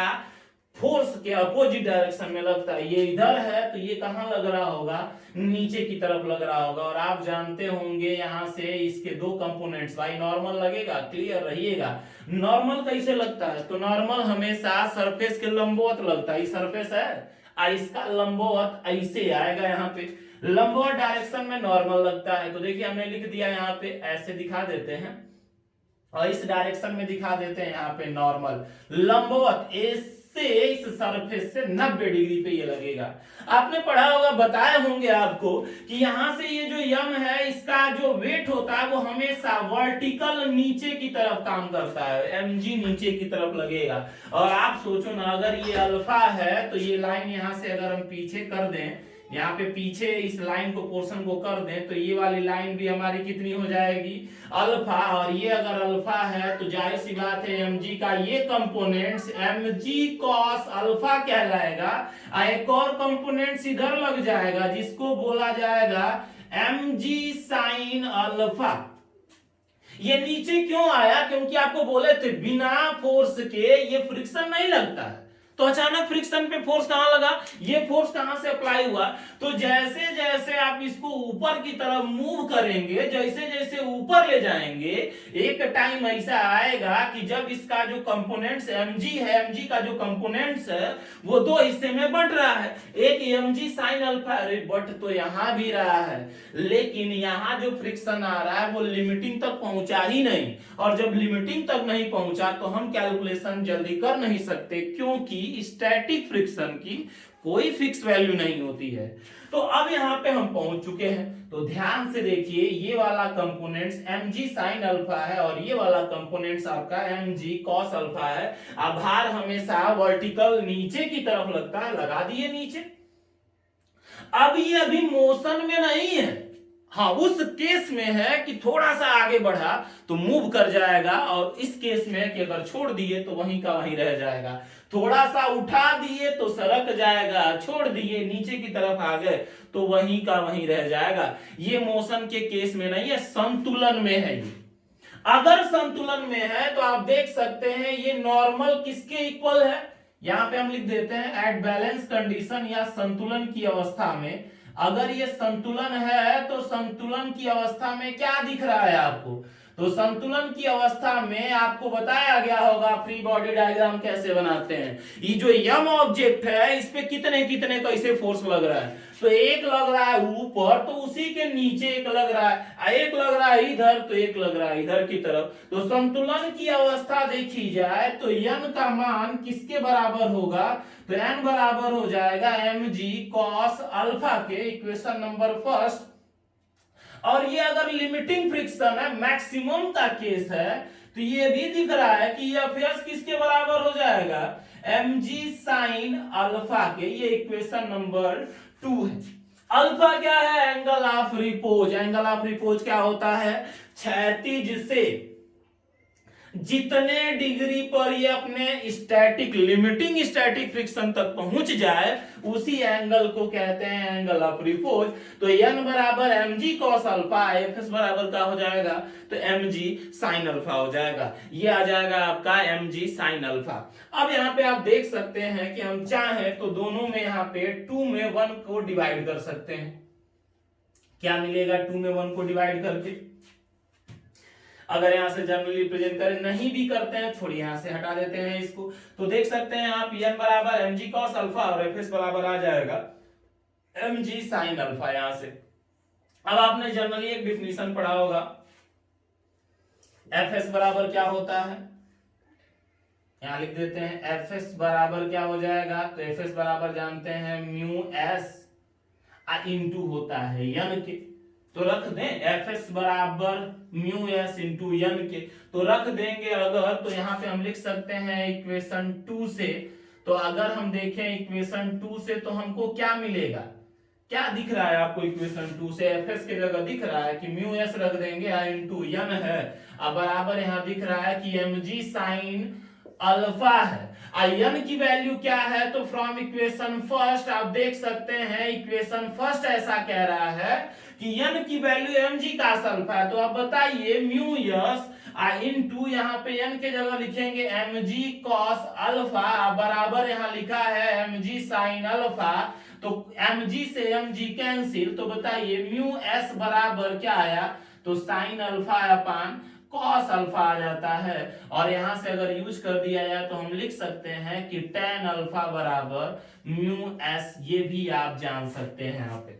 फोर्स के अपोजिट डायरेक्शन में लगता है, ये इधर है तो ये कहां लग रहा होगा, नीचे की तरफ लग रहा होगा। और आप जानते होंगे यहां से इसके दो कंपोनेंट्स, भाई नॉर्मल लगेगा, क्लियर रहिएगा। नॉर्मल कैसे लगता है, तो नॉर्मल हमेशा सरफेस के लंबवत लगता है, सरफेस है इसका लंबवत ऐसे आएगा, यहाँ पे लंबवत डायरेक्शन में नॉर्मल लगता है। तो देखिए हमने लिख दिया यहाँ पे, ऐसे दिखा देते हैं और इस डायरेक्शन में दिखा देते हैं यहाँ पे नॉर्मल, लंबवत इस सरफेस से 90 डिग्री पे ये लगेगा। आपने पढ़ा होगा, बताए होंगे आपको कि यहां से ये जो यम है इसका जो वेट होता है वो हमेशा वर्टिकल नीचे की तरफ काम करता है, mg नीचे की तरफ लगेगा। और आप सोचो ना, अगर ये अल्फा है तो ये लाइन यहां से अगर हम पीछे कर दें, यहाँ पे पीछे इस लाइन को पोर्शन को कर दें तो ये वाली लाइन भी हमारी कितनी हो जाएगी, अल्फा। और ये अगर अल्फा है तो जाहिर सी बात है mg का ये कंपोनेंट्स mg cos अल्फा कहलाएगा। एक और कंपोनेंट्स इधर लग जाएगा जिसको बोला जाएगा mg sin अल्फा। ये नीचे क्यों आया, क्योंकि आपको बोले थे बिना फोर्स के ये फ्रिक्शन नहीं लगता है, तो अचानक फ्रिक्शन पे फोर्स कहां लगा, ये फोर्स कहां से अप्लाई हुआ। तो जैसे जैसे आप इसको ऊपर की तरफ मूव करेंगे, जैसे जैसे ऊपर ले जाएंगे, एक टाइम ऐसा आएगा कि जब इसका जो कंपोनेंट्स mg है, mg का जो कंपोनेंट्स है वो दो हिस्से में बंट रहा है, एक mg sin अल्फा, बट तो यहां भी रहा है, लेकिन यहां जो फ्रिक्शन आ रहा है वो लिमिटिंग तक पहुंचा ही नहीं। और जब लिमिटिंग तक नहीं पहुंचा तो हम कैलकुलेशन जल्दी कर नहीं सकते, क्योंकि स्टैटिक फ्रिक्शन की कोई फिक्स वैल्यू नहीं होती है। तो अब यहां पे हम पहुंच चुके हैं, तो ध्यान से देखिए, ये वाला कंपोनेंट्स mg sin अल्फा है और ये वाला कंपोनेंट्स आपका mg cos अल्फा है। आधार हमेशा वर्टिकल नीचे की तरफ लगता है, लगा दिए नीचे। अब ये अभी मोशन में नहीं है, हाँ, उस केस में है कि थोड़ा सा आगे बढ़ा तो मूव कर जाएगा, और इस केस में है कि अगर छोड़ दिए तो वहीं का वहीं रह जाएगा। थोड़ा सा उठा दिए तो सरक जाएगा, छोड़ दिए नीचे की तरफ आ गए तो वहीं का वहीं रह जाएगा। ये मोशन के केस में नहीं है, संतुलन में है ये। अगर संतुलन में है तो आप देख सकते हैं ये नॉर्मल किसके इक्वल है, यहां पे हम लिख देते हैं एट बैलेंस कंडीशन या संतुलन की अवस्था में। अगर ये संतुलन है तो संतुलन की अवस्था में क्या दिख रहा है आपको, तो संतुलन की अवस्था में आपको बताया गया होगा फ्री बॉडी डायग्राम कैसे बनाते हैं। ये जो यम ऑब्जेक्ट है इस पे कितने कितने कैसे फोर्स लग रहा है, तो एक लग रहा है ऊपर तो उसी के नीचे एक लग रहा है, एक लग रहा है इधर तो एक लग रहा है इधर की तरफ। तो संतुलन की अवस्था देखी जाए तो n का मान किसके बराबर होगा, तो n बराबर हो जाएगा mg cos अल्फा के, इक्वेशन नंबर फर्स्ट। और ये अगर लिमिटिंग फ्रिक्शन है, मैक्सिमम का केस है, तो ये भी दिख रहा है कि ये एफ किसके बराबर हो जाएगा, mg sin अल्फा के, ये इक्वेशन नंबर 2 है। अल्फा क्या है, angle of repose. Angle of repose क्या होता है, क्षैतिज से जितने डिग्री पर ये अपने स्टैटिक लिमिटिंग स्टैटिक फ्रिक्शन तक पहुंच जाए उसी एंगल को कहते हैं एंगल ऑफ रिपोज। तो n बराबर mg cos अल्फा, fs बराबर क्या हो जाएगा, तो mg sin अल्फा हो जाएगा। ये आ जाएगा आपका mg sin अल्फा। अब यहाँ पे आप देख सकते हैं कि हम चाहें तो दोनों में यहाँ पे 2 में 1 को डिवाइड कर सकते हैं। क्या मिलेगा 2 में 1 को डिवाइड करके, अगर यहां से जनरली रिप्रेजेंट करें, नहीं भी करते हैं छोड़िए यहां से हटा देते हैं इसको, तो देख सकते हैं आप n बराबर mg cos अल्फा और fs बराबर आ जाएगा mg sin अल्फा। यहां से अब आपने जनरली एक डिफिनीशन पढ़ा होगा, fs बराबर क्या होता है, यहां लिख देते हैं fs बराबर क्या हो जाएगा, तो fs बराबर जानते हैं म्यू s इंटू होता है n के, तो रख दें fs बराबर म्यू s इंटू n के, तो रख देंगे अगर, तो यहाँ पे हम लिख सकते हैं इक्वेशन 2 से। तो अगर हम देखें इक्वेशन 2 से तो हमको क्या मिलेगा, क्या दिख रहा है आपको इक्वेशन 2 से, fs की जगह दिख रहा है कि म्यू s रख देंगे इंटू n है, अब बराबर यहाँ दिख रहा है कि mg sin अल्फा है। n की वैल्यू क्या है, तो फ्रॉम इक्वेशन फर्स्ट आप देख सकते हैं इक्वेशन फर्स्ट ऐसा कह रहा है कि n की वैल्यू mg का अल्फा है। तो आप बताइए म्यू s इनटू यहाँ पे n के जगह लिखेंगे mg cos अल्फा बराबर यहाँ लिखा है mg sin अल्फा, तो mg से mg कैंसिल, तो बताइए म्यू s बराबर क्या आया, तो sin alpha upon cos alpha आ जाता है। और यहां से अगर यूज कर दिया जाए तो हम लिख सकते हैं कि tan अल्फा बराबर म्यू s, ये भी आप जान सकते हैं यहाँ पे।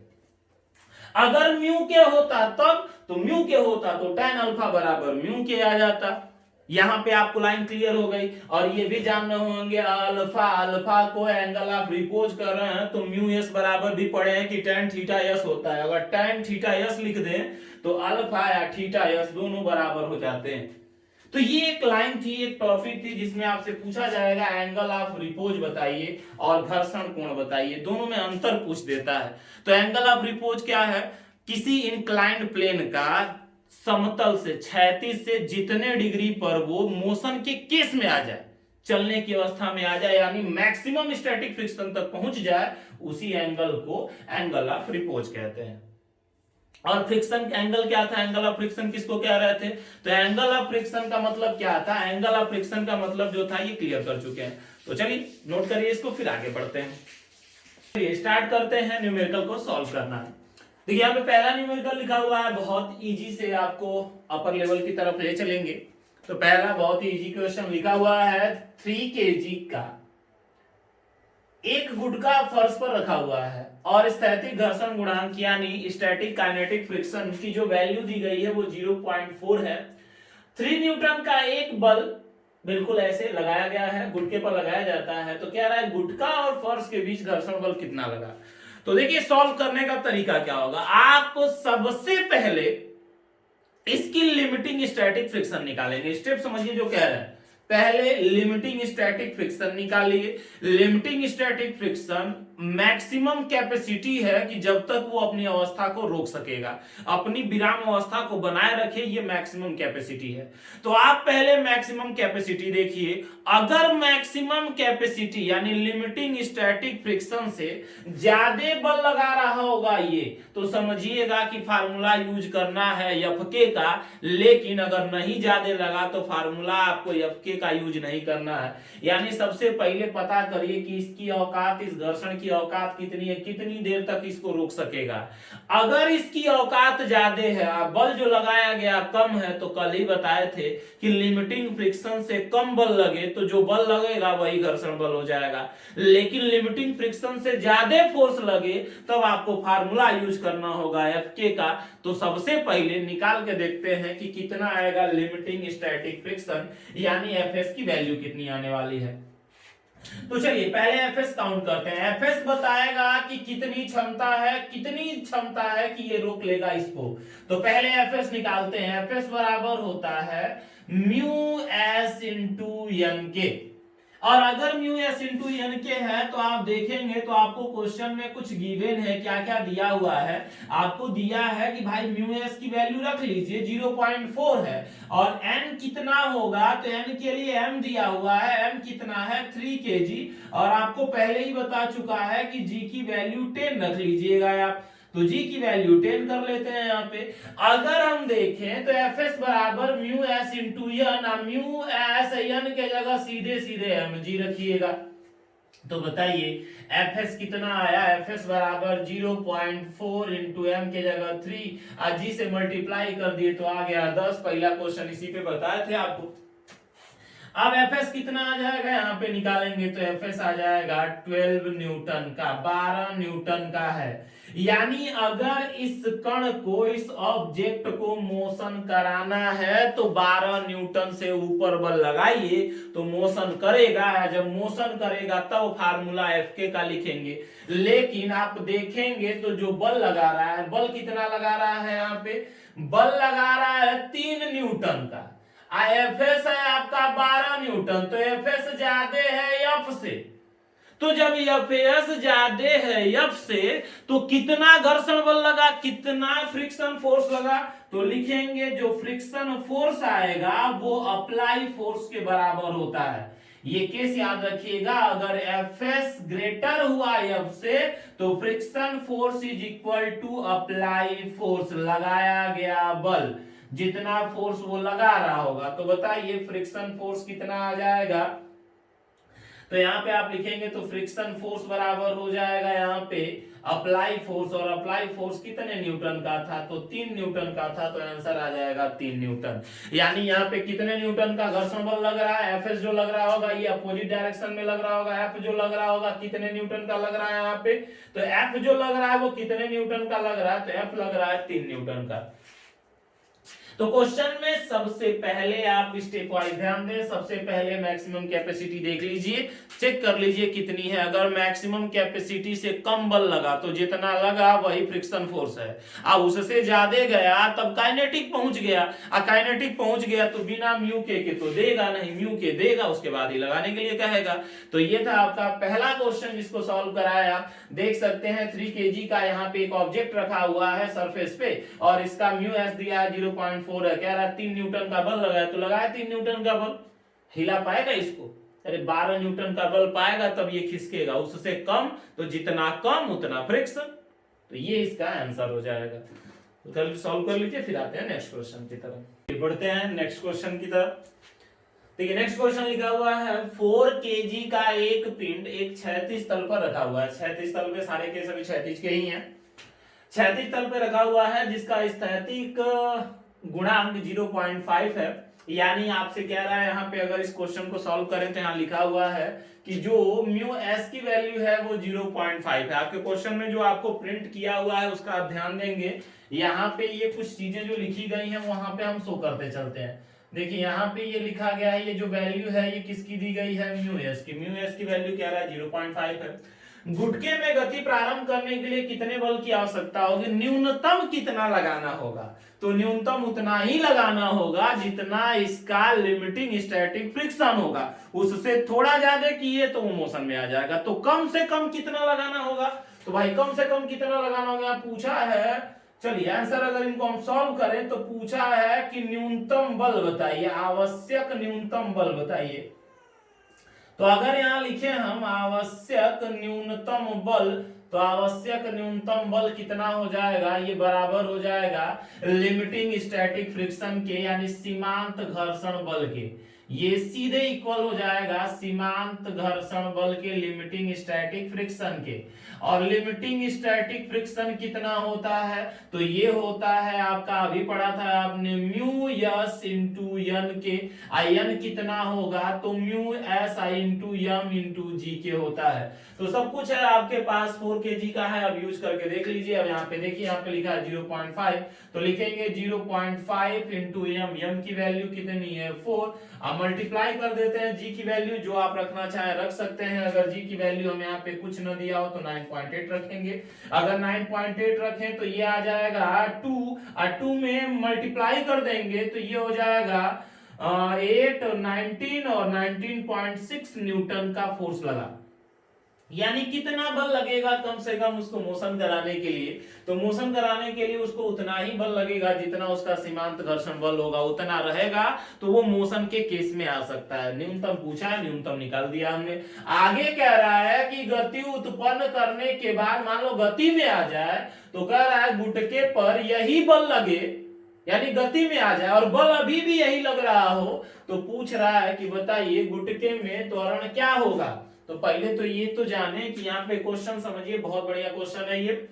अगर म्यू के होता तब, तो म्यू के होता तो tan अल्फा बराबर म्यू के आ जाता। यहां पे आपको लाइन क्लियर हो गई। और ये भी जानना होंगे अल्फा, अल्फा को एंगल ऑफ रिपोज कर रहे हैं तो म्यू एस बराबर भी पढ़े हैं कि tan थीटा एस होता है। अगर tan थीटा एस लिख दें तो अल्फा या थीटा एस दोनों बराबर हो जाते हैं। तो ये एक लाइन थी, एक टॉपिक थी जिसमें आपसे पूछा जाएगा एंगल ऑफ रिपोज बताइए और घर्षण कोण बताइए, दोनों में अंतर पूछ देता है। तो एंगल ऑफ रिपोज क्या है, किसी इंक्लाइंड प्लेन का समतल से क्षैतिज से जितने डिग्री पर वो मोशन के केस में आ जाए, चलने की अवस्था में आ जाए, यानी मैक्सिमम स्टैटिक फ्रिक्शन तक पहुंच जाए, उसी एंगल को एंगल ऑफ रिपोज कहते हैं। और फ्रिक्शन एंगल क्या था, एंगल ऑफ फ्रिक्शन किसको कह रहे थे, तो एंगल ऑफ फ्रिक्शन का मतलब क्या था, एंगल ऑफ फ्रिक्शन का मतलब जो था ये क्लियर कर चुके हैं। तो चलिए नोट करिए इसको, फिर आगे बढ़ते हैं। स्टार्ट करते हैं न्यूमेरिकल को सॉल्व करना। देखिए यहाँ पे पहला न्यूमेरिकल लिखा हुआ है, बहुत इजी से आपको अपर लेवल की तरफ ले चलेंगे। तो पहला बहुत ही इजी क्वेश्चन लिखा हुआ है, 3 kg का एक गुटका फर्श पर रखा हुआ है और स्थैतिक घर्षण गुणांक यानी स्टैटिक काइनेटिक फ्रिक्शन की जो वैल्यू दी गई है वो 0.4 है। 3 न्यूटन का एक बल बिल्कुल ऐसे लगाया गया है, गुटके पर लगाया जाता है। तो कह रहा है गुटका और फर्श के बीच घर्षण बल कितना लगा। तो देखिए सॉल्व करने का तरीका क्या होगा, आपको सबसे पहले इसकी लिमिटिंग स्टैटिक फ्रिक्शन निकालेंगे। स्टेप समझिए जो कह रहा है, पहले लिमिटिंग स्टैटिक फ्रिक्शन निकालिए। Limiting static friction maximum capacity है कि जब तक वो अपनी अवस्था को रोक सकेगा, अपनी विराम अवस्था को बनाए रखे, ये मैक्सिमम कैपेसिटी है। तो आप पहले मैक्सिमम कैपेसिटी देखिए। अगर मैक्सिमम कैपेसिटी यानी लिमिटिंग स्टैटिक फ्रिक्शन से ज्यादा बल लगा रहा होगा ये, तो समझिएगा कि फार्मूला यूज करना है एफके का। लेकिन अगर नहीं ज्यादा लगा तो फार्मूला आपको एफके का यूज नहीं करना है। यानी सबसे पहले पता करिए कि इसकी औकात, इस घर्षण की औकात कितनी है, कितनी देर तक इसको रोक सकेगा। अगर इसकी औकात ज्यादा है, बल जो लगाया गया कम है, तो कल ही बताए थे कि लिमिटिंग फ्रिक्शन से कम बल लगे तो जो बल लगेगा वही घर्षण बल हो जाएगा। लेकिन लिमिटिंग फ्रिक्शन से ज्यादा फोर्स लगे तब आपको फार्मूला यूज करना होगा एफके का। तो सबसे पहले निकाल के देखते हैं कि कितना आएगा लिमिटिंग स्टैटिक फ्रिक्शन, यानी एफएस की वैल्यू कितनी आने वाली है। तो चलिए पहले एफएस काउंट करते हैं। एफएस बताएगा कि कितनी क्षमता है कि ये रोक लेगा इसको। तो पहले एफएस निकालते हैं। एफएस बराबर होता है म्यू एस इंटू एन के। और अगर म्यू एस इंटू एन के है तो आप देखेंगे तो आपको क्वेश्चन में कुछ गिवन है, क्या क्या दिया हुआ है। आपको दिया है कि भाई म्यू एस की वैल्यू रख लीजिए 0.4 है, और एन कितना होगा, तो एन के लिए एम दिया हुआ है। एम कितना है 3 kg, और आपको पहले ही बता चुका है कि जी की वैल्यू 10 रख लीजिएगा आप। तो जी की वैल्यू 10 कर लेते हैं यहाँ पे। अगर हम देखें तो एफ एस बराबर mu S into N, mu S N के जगह सीधे सीधे एम जी रखिएगा। तो बताइए एफ एस कितना आया। एफ एस बराबर 0.4 इंटू एम के जगह 3, जी से मल्टीप्लाई कर दिए तो आ गया 10। पहला क्वेश्चन इसी पे बताए थे आपको। अब एफएस कितना आ जाएगा यहाँ पे निकालेंगे तो एफएस आ जाएगा 12 न्यूटन का, 12 न्यूटन का है। यानी अगर इस कण को, इस ऑब्जेक्ट को मोशन कराना है तो 12 न्यूटन से ऊपर बल लगाइए तो मोशन करेगा। जब मोशन करेगा तब फार्मूला एफके का लिखेंगे। लेकिन आप देखेंगे तो जो बल लगा रहा है, बल कितना लगा रहा है यहाँ पे, बल लगा रहा है 3 न्यूटन का। एफएस है आपका 12 न्यूटन, तो एफएस ज्यादा है एफ से। तो जब एफएस ज्यादा है एफ से तो कितना घर्षण बल लगा, कितना फ्रिक्शन फोर्स लगा, तो लिखेंगे जो फ्रिक्शन फोर्स आएगा वो अप्लाई फोर्स के बराबर होता है। ये केस याद रखिएगा, अगर एफएस ग्रेटर हुआ एफ से तो friction force is equal to apply force, लगाया गया बल, जितना फोर्स वो लगा रहा होगा। तो बताइए फ्रिक्शन फोर्स कितना आ जाएगा। तो यहाँ पे आप लिखेंगे तो फ्रिक्शन फोर्स बराबर हो जाएगा यहाँ पे अप्लाई फोर्स, और अप्लाई फोर्स कितने न्यूटन का था, तो 3 न्यूटन का था। तो आंसर आ जाएगा 3 न्यूटन। यानी यहाँ पे कितने न्यूटन का घर्षण बल लग रहा है, एफएस जो लग रहा होगा ये अपोजिट डायरेक्शन में लग रहा होगा। एफ जो लग रहा होगा कितने न्यूटन का लग रहा है यहाँ पे, तो एफ जो लग रहा है वो कितने न्यूटन का लग रहा है, तो एफ लग रहा है 3 न्यूटन का। तो क्वेश्चन में सबसे पहले आप स्टेप वाइज ध्यान दें। सबसे पहले मैक्सिमम कैपेसिटी देख लीजिए, चेक कर लीजिए कितनी है। अगर मैक्सिमम कैपेसिटी से कम बल लगा तो जितना लगा वही फ्रिक्शन फोर्स है, अब उससे ज्यादा गया तब काइनेटिक पहुंच गया, काइनेटिक पहुंच गया तो बिना म्यू के तो देगा नहीं, म्यू के देगा उसके बाद ही लगाने के लिए कहेगा। तो ये था आपका पहला क्वेश्चन जिसको सॉल्व कराया। देख सकते हैं 3 kg का यहाँ पे एक ऑब्जेक्ट रखा हुआ है सरफेस पे, और इसका म्यू एस दिया है 0.4 है, कह रहा है 3 न्यूटन का बल लगाया, तो लगाया 3 न्यूटन का बल, हिला पाएगा इसको, अरे 12 न्यूटन का बल पाएगा तब ये खिसकेगा, उससे कम तो जितना कम उतना फ्रिक्शन। तो ये इसका आंसर हो जाएगा। तो चलिए सॉल्व कर लीजिए, फिर आते हैं नेक्स्ट क्वेश्चन की तरफ। बढ़ते हैं नेक्स्ट क्वेश्चन की तरफ। देखिए नेक्स्ट क्वेश्चन लिखा हुआ है 4 kg का एक पिंड एक क्षैतिज तल पर रखा हुआ है। क्षैतिज तल पे सारे के सभी क्षैतिज के ही हैं। क्षैतिज तल पे रखा हुआ है जिसका स्थैतिक गुणांक 0.5 है। यानी आपसे कह रहा है यहाँ पे, अगर इस क्वेश्चन को सॉल्व करें तो यहाँ लिखा हुआ है कि जो म्यू एस की वैल्यू है वो 0.5 है। आपके क्वेश्चन में जो आपको प्रिंट किया हुआ है उसका आप ध्यान देंगे। यहाँ पे ये कुछ चीजें जो लिखी गई हैं वहां पे हम शो करते चलते हैं। देखिए यहाँ पे ये लिखा गया है, ये जो वैल्यू है ये किसकी दी गई है, म्यू एस की। म्यू एस की वैल्यू क्या रहा है 0.5 है। गुटके में गति प्रारंभ करने के लिए कितने बल की आवश्यकता होगी, न्यूनतम कितना लगाना होगा, तो न्यूनतम उतना ही लगाना होगा जितना इसका लिमिटिंग स्टैटिक फ्रिक्शन होगा, उससे थोड़ा ज्यादा किए तो वो मोशन में आ जाएगा। तो कम से कम कितना लगाना होगा, तो भाई कम से कम कितना लगाना होगा पूछा है। चलिए आंसर अगर इनको हम सॉल्व करें तो पूछा है कि न्यूनतम बल बताइए, आवश्यक न्यूनतम बल बताइए। तो अगर यहां लिखे हम आवश्यक न्यूनतम बल, तो आवश्यक न्यूनतम बल कितना हो जाएगा, ये बराबर हो जाएगा लिमिटिंग स्टैटिक फ्रिक्शन के यानी सीमांत घर्षण बल के। ये सीधे इक्वल हो जाएगा सीमांत घर्षण बल के लिमिटिंग स्टैटिक फ्रिक्शन के। और लिमिटिंग स्टैटिक फ्रिक्शन कितना होता है, तो ये होता है आपका, अभी पढ़ा था आपने, म्यू एस इंटू एन के। एन कितना होगा, तो mu S I into M into G के होता है। तो सब कुछ है आपके पास 4 kg का है, अब यूज करके देख लीजिए। अब यहाँ पे देखिए, यहाँ पे लिखा है 0.5, तो लिखेंगे 0.5 इंटू एम की वैल्यू कितनी है 4। अब मल्टीप्लाई कर देते हैं जी की वैल्यू, जो आप रखना चाहे रख सकते हैं। अगर जी की वैल्यू हमें यहाँ पे कुछ न दिया हो तो 9.8 रखेंगे। अगर 9.8 रखें तो ये आ जाएगा 2, और 2 में मल्टीप्लाई कर देंगे तो ये हो जाएगा 8, 19 और 19.6 न्यूटन का फोर्स लगा। यानी कितना बल लगेगा कम से कम उसको मोशन कराने के लिए, तो मोशन कराने के लिए उसको उतना ही बल लगेगा जितना उसका सीमांत घर्षण बल होगा, उतना रहेगा तो वो मोशन के केस में आ सकता है। न्यूनतम पूछा है, न्यूनतम निकाल दिया हमने। आगे कह रहा है कि गति उत्पन्न करने के बाद मान लो गति में आ जाए, तो कह रहा है गुटके पर यही बल लगे, यानी गति में आ जाए और बल अभी भी यही लग रहा हो, तो पूछ रहा है कि बताइए गुटके में त्वरण क्या होगा। तो पहले तो ये तो जाने कि यहाँ पे क्वेश्चन समझिए, बहुत बढ़िया क्वेश्चन है ये।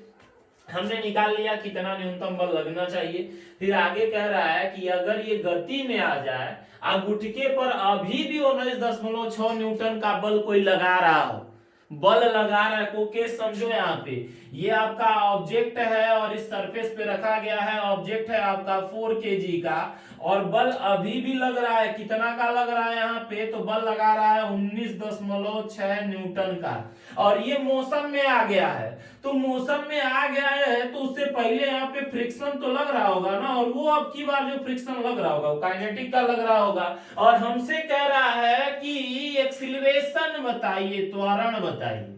हमने निकाल लिया कितना न्यूनतम बल लगना चाहिए। फिर आगे कह रहा है कि अगर ये गति में आ जाए और गुटके पर अभी भी 19.6 न्यूटन का बल कोई लगा रहा हो, बल लगा रहा है, को केस समझो। यहाँ पे ये आपका ऑब्जेक्ट है और इस सरफेस पे रखा गया है, ऑब्जेक्ट है आपका 4 kg का, और बल अभी भी लग रहा है। कितना का लग रहा है यहाँ पे, तो बल लगा रहा है 19.6 न्यूटन का, और ये मोशन में आ गया है। तो मोशन में आ गया है तो उससे पहले यहाँ पे फ्रिक्शन तो लग रहा होगा ना, और वो अब की बार जो फ्रिक्शन लग रहा होगा वो काइनेटिक का लग रहा होगा। और हमसे कह रहा है कि एक्सीलरेशन बताइए, त्वरण बताइए।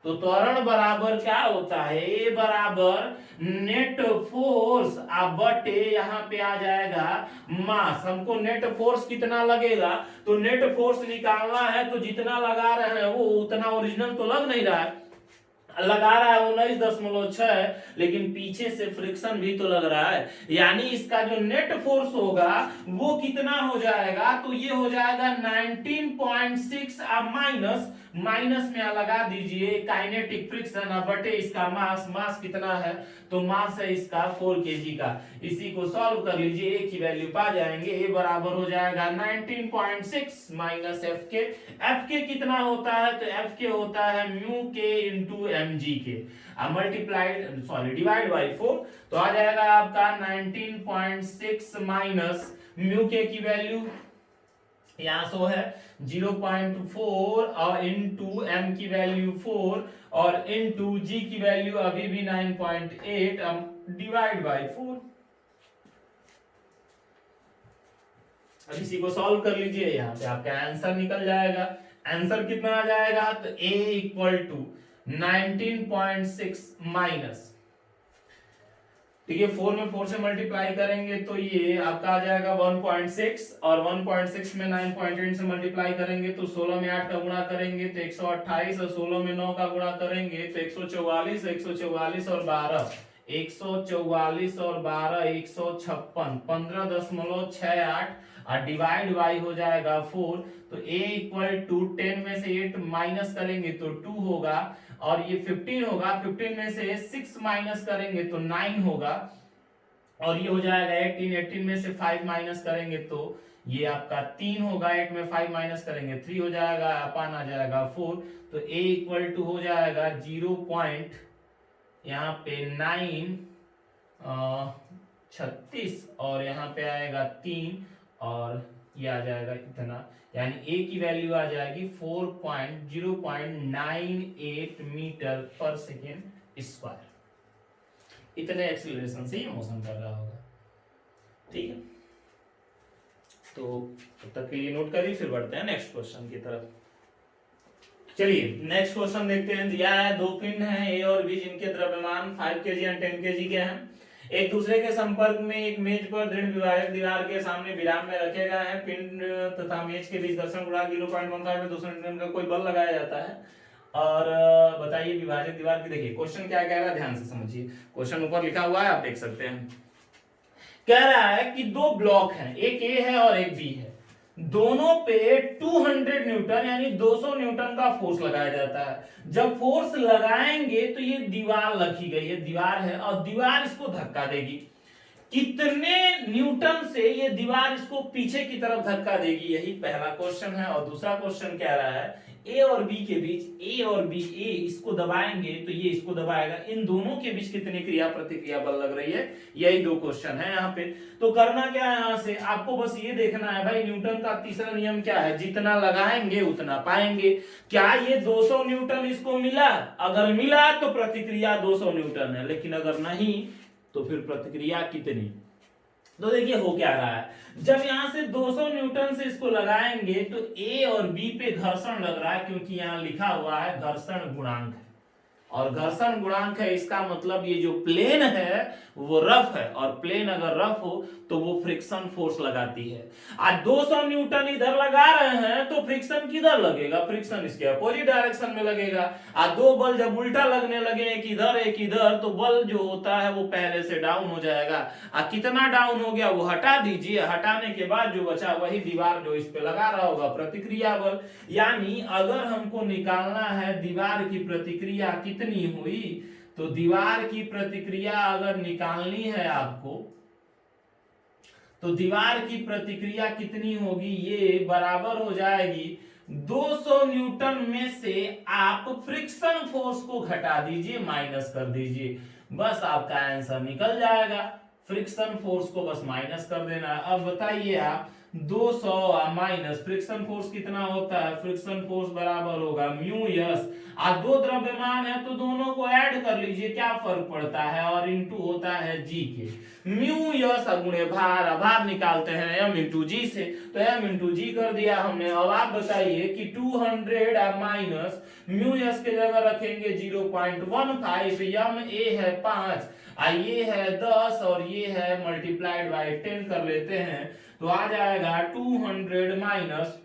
तो त्वरण बराबर क्या होता है, ए बराबर नेट फोर्स बटे यहाँ पे आ जाएगा मास। हमको नेट फोर्स कितना लगेगा, तो नेट फोर्स निकालना है, तो जितना लगा रहे हैं वो उतना ओरिजिनल तो लग नहीं रहा है, लगा रहा है 19.6, लेकिन पीछे से फ्रिक्शन भी तो लग रहा है, यानी इसका जो नेट फोर्स होगा वो कितना हो जाएगा, तो ये हो जाएगा 19.6 माइनस माइनस में लगा दीजिए काइनेटिक फ्रिक्शन बटे इसका मास। मास कितना है, तो मास है इसका 4 kg का। इसी को सॉल्व कर लीजिए, ए की वैल्यू पा जाएंगे। ए बराबर हो जाएगा 19.6 माइनस एफ के। एफ के कितना होता है, तो एफ के होता है म्यू के इंटू एम जी के, मल्टीप्लाइड सॉरी डिवाइड बाई 4, तो आ जाएगा आपका 19.6 माइनस म्यू के की वैल्यू यहाँ सो है 0.4 और इंटू एम की वैल्यू 4 और इंटू जी की वैल्यू अभी भी 9.8 डिवाइड बाई 4। अब इसी को सॉल्व कर लीजिए, यहाँ पे आपका आंसर निकल जाएगा। आंसर कितना आ जाएगा, तो a इक्वल टू 19.6 माइनस, ठीक है 4 में 4 से मल्टीप्लाई करेंगे तो ये आपका आ जाएगा 1.6, और 1.6 में 9.8 से मल्टीप्लाई करेंगे तो 16 में 8 का गुणा करेंगे तो 128, और 16 में 9 का गुणा करेंगे तो 144, 144 और 12, 144 और 12 156, 15.68 और डिवाइड बाई हो जाएगा 4। तो a इक्वल टू 10 में से 8 माइनस करेंगे तो 2 होगा, और ये 15 होगा, 15 में से 6 माइनस करेंगे तो 9 होगा, और ये हो जाएगा 18, 18 में से 5 माइनस करेंगे तो ये आपका 3 होगा, 8 में 5 माइनस करेंगे 3 हो जाएगा, अपान आ जाएगा 4। तो a इक्वल टू हो जाएगा 0 पॉइंट यहाँ पे 9 36, और यहाँ पे आएगा 3 और ये आ जाएगा इतना, यानी ए की वैल्यू आ जाएगी 4.098 मीटर पर सेकेंड स्क्वायर। इतने एक्सीलरेशन से ये मोशन कर रहा होगा। ठीक है, तो तब तक के लिए नोट करिए, फिर बढ़ते हैं नेक्स्ट क्वेश्चन की तरफ। चलिए नेक्स्ट क्वेश्चन देखते हैं। दिया है दो पिंड हैं ए और बी जिनके द्रव्यमान 5 kg और 10 kg के हैं, एक दूसरे के संपर्क में एक मेज पर दृढ़ विभाजक दीवार के सामने विराम में रखे गए हैं। पिंड तथा मेज के बीच घर्षण गुणांक 0.15 में 200 न्यूटन का कोई बल लगाया जाता है। और बताइए विभाजक दीवार की, देखिए क्वेश्चन क्या कह रहा है, ध्यान से समझिए। क्वेश्चन ऊपर लिखा हुआ है, आप देख सकते हैं। कह रहा है कि दो ब्लॉक हैं, एक ए है और एक बी है, दोनों पे 200 न्यूटन यानी 200 न्यूटन का फोर्स लगाया जाता है। जब फोर्स लगाएंगे तो ये दीवार रखी गई है, दीवार है, और दीवार इसको धक्का देगी। कितने न्यूटन से ये दीवार इसको पीछे की तरफ धक्का देगी, यही पहला क्वेश्चन है। और दूसरा क्वेश्चन कह रहा है ए और बी के बीच, ए और बी, ए इसको दबाएंगे तो ये इसको दबाएगा, इन दोनों के बीच कितनी क्रिया प्रतिक्रिया बल लग रही है, यही दो क्वेश्चन है यहाँ पे। तो करना क्या है, यहाँ से आपको बस ये देखना है भाई न्यूटन का तीसरा नियम क्या है, जितना लगाएंगे उतना पाएंगे। क्या ये 200 न्यूटन इसको मिला, अगर मिला तो प्रतिक्रिया 200 न्यूटन है, लेकिन अगर नहीं तो फिर प्रतिक्रिया कितनी। तो देखिए हो क्या रहा है, जब यहां से 200 न्यूटन से इसको लगाएंगे तो ए और बी पे घर्षण लग रहा है, क्योंकि यहां लिखा हुआ है घर्षण गुणांक है, और घर्षण गुणांक है, इसका मतलब ये जो प्लेन है वो रफ है, और प्लेन अगर रफ हो तो वो फ्रिक्शन फोर्स लगाती है। आज 200 न्यूटन इधर लगा रहे हैं तो फ्रिक्शन किधर लगेगा, फ्रिक्शन इसके अपोजिट डायरेक्शन में लगेगा। आज दो बल जब उल्टा लगने लगे, एक इधर एक इधर, तो बल जो होता है वो पहले से डाउन हो जाएगा। कितना डाउन हो गया वो हटा दीजिए, हटाने के बाद जो बचा वही दीवार जो इस पे लगा रहा होगा प्रतिक्रिया बल। यानी अगर हमको निकालना है दीवार की प्रतिक्रिया कितनी हुई, तो दीवार की प्रतिक्रिया अगर निकालनी है आपको, तो दीवार की प्रतिक्रिया कितनी होगी, ये बराबर हो जाएगी 200 न्यूटन में से आप फ्रिक्शन फोर्स को घटा दीजिए, माइनस कर दीजिए, बस आपका आंसर निकल जाएगा। फ्रिक्शन फोर्स को बस माइनस कर देना है। अब बताइए आप 200 माइनस फ्रिक्शन फोर्स कितना होता है, फ्रिक्शन फोर्स बराबर होगा म्यू यस। आज दो द्रव्यमान है तो दोनों को ऐड कर लीजिए, क्या फर्क पड़ता है, और इनटू होता है जी के। म्यू यस गुणे भार, भार निकालते हैं एम इंटू जी से, तो एम इंटू जी कर दिया हमने। अब आप बताइए कि 200 माइनस म्यू यस के जगह रखेंगे 0.15, यम ए है 5, ये है 10 और ये है मल्टीप्लाइड बाय 10 कर लेते हैं, तो आ जाएगा 200 माइनस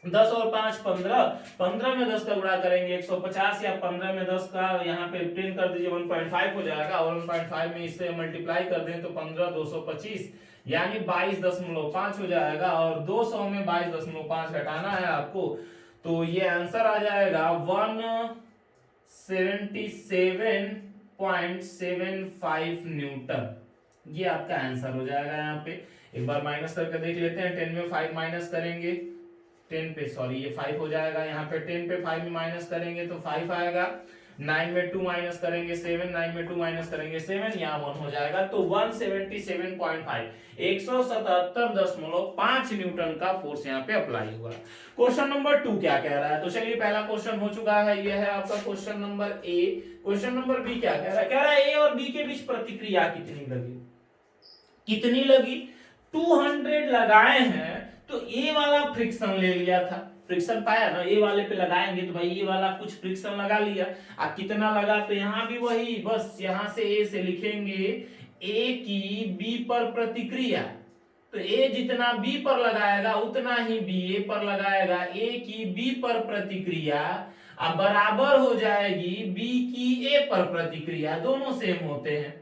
10 और 5 15, 15 में 10 का गुणा करेंगे 150, या 15 में 10 का यहाँ पे 10 कर दीजिए 1.5 हो जाएगा, और 1.5 में इससे मल्टीप्लाई कर दें तो 15 225 यानी 22.5 हो जाएगा, और 200 में 22.5 घटाना है आपको, तो ये आंसर आ जाएगा 177.75 न्यूटन। ये आपका आंसर हो जाएगा। यहाँ पे एक बार माइनस करके देख लेते हैं, 10 में 5 माइनस करेंगे 10 पे, सॉरी ये 5 हो जाएगा, यहाँ पे 10 पे 5 में माइनस करेंगे तो 5 आएगा, 9 में 2 माइनस करेंगे 7, 9 में 2 माइनस करेंगे 7, यहाँ 1 हो जाएगा, तो 177.5 177.5 न्यूटन का फोर्स यहाँ पे अप्लाई हुआ। क्वेश्चन नंबर 2 क्या कह रहा है, तो चलिए पहला क्वेश्चन हो चुका है, यह है आपका question number A. Question number B क्या कह रहा है, कह रहा है ए और बी के बीच प्रतिक्रिया कितनी लगी, कितनी लगी 200 लगाए हैं, तो ए वाला फ्रिक्शन ले लिया था, फ्रिक्शन पाया ना, ए वाले पे लगाएंगे तो भाई ये वाला कुछ फ्रिक्शन लगा लिया, कितना लगा, तो यहां भी वही, बस यहां से ए से लिखेंगे ए की बी पर प्रतिक्रिया, तो ए जितना बी पर लगाएगा उतना ही बी ए पर लगाएगा, ए की बी पर प्रतिक्रिया अब बराबर हो जाएगी बी की ए पर प्रतिक्रिया, दोनों सेम होते हैं।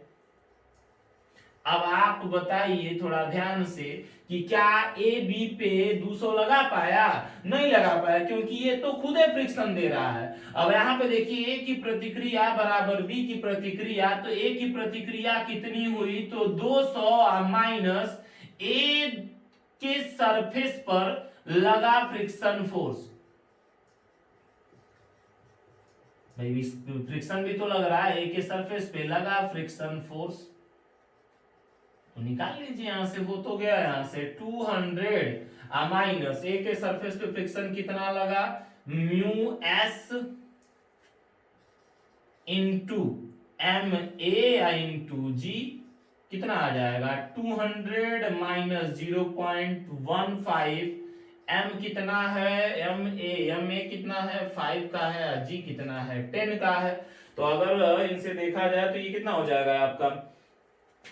अब आप बताइए थोड़ा ध्यान से कि क्या ए बी पे 200 लगा पाया, नहीं लगा पाया, क्योंकि ये तो खुद ही फ्रिक्शन दे रहा है। अब यहाँ पे देखिए ए की प्रतिक्रिया बराबर बी की प्रतिक्रिया, तो ए की प्रतिक्रिया कितनी हुई, तो 200 माइनस ए के सरफेस पर लगा फ्रिक्शन फोर्स, भाई फ्रिक्शन भी तो लग रहा है, ए के सरफेस पे लगा फ्रिक्शन फोर्स, तो निकाल लीजिए यहां से, वो तो गया यहां से 200 माइनस ए के सरफेस पे फ्रिक्शन कितना लगा, mu S into M A या इंटू जी, कितना आ जाएगा 200 माइनस 0.15, एम कितना है, एम ए कितना है 5 का है, जी कितना है 10 का है। तो अगर इनसे देखा जाए तो ये कितना हो जाएगा आपका,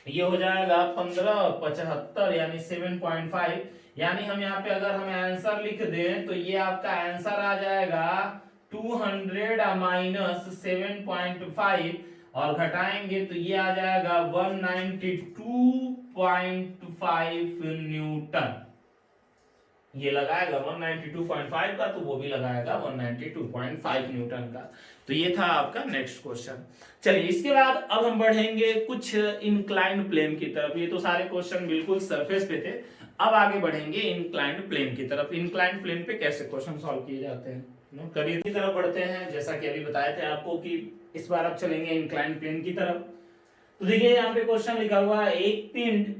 ये हो जाएगा 1575 यानी 7.5, यानी हम यहाँ पे अगर हम आंसर लिख दें तो ये आपका आंसर आ जाएगा 200 माइनस 7.5 और घटाएंगे तो ये आ जाएगा 192.5 न्यूटन। ये लगाएगा 192.5 का तो वो भी लगाएगा 192.5 न्यूटन का। तो ये था आपका नेक्स्ट क्वेश्चन। चलिए इसके बाद अब हम बढ़ेंगे कुछ इंक्लाइंड प्लेन की तरफ। ये तो सारे क्वेश्चन बिल्कुल सरफेस पे थे, अब आगे बढ़ेंगे इंक्लाइंड प्लेन की तरफ। इंक्लाइंड प्लेन पे कैसे क्वेश्चन सॉल्व किए जाते हैं, नोट करिए। की तरफ बढ़ते हैं, जैसा कि अभी बताए थे आपको कि इस बार अब चलेंगे इंक्लाइंड प्लेन की तरफ। तो देखिए यहाँ पे क्वेश्चन लिखा हुआ है, एक पिंड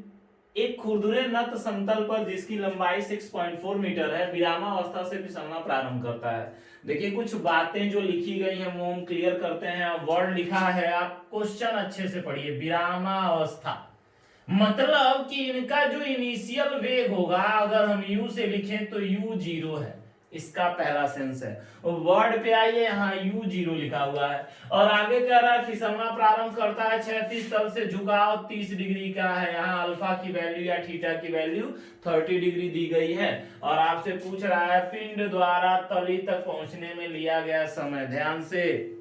एक खुरदुरे नत समतल पर जिसकी लंबाई 6.4 मीटर है विरामावस्था से फिसलना प्रारंभ करता है। देखिए कुछ बातें जो लिखी गई हैं वो हम क्लियर करते हैं। वर्ड लिखा है, आप क्वेश्चन अच्छे से पढ़िए। विरामावस्था मतलब कि इनका जो इनिशियल वेग होगा, अगर हम u से लिखें तो u 0 है, इसका पहला सेंस है। वर्ड पे आइए, यहाँ u 0 लिखा हुआ है और आगे कह रहा है फिसलना प्रारंभ करता है 36 तल से, झुकाव 30 डिग्री का है। यहाँ अल्फा की वैल्यू या थीटा की वैल्यू 30 डिग्री दी गई है और आपसे पूछ रहा है पिंड द्वारा तली तक पहुंचने में लिया गया समय। ध्यान से,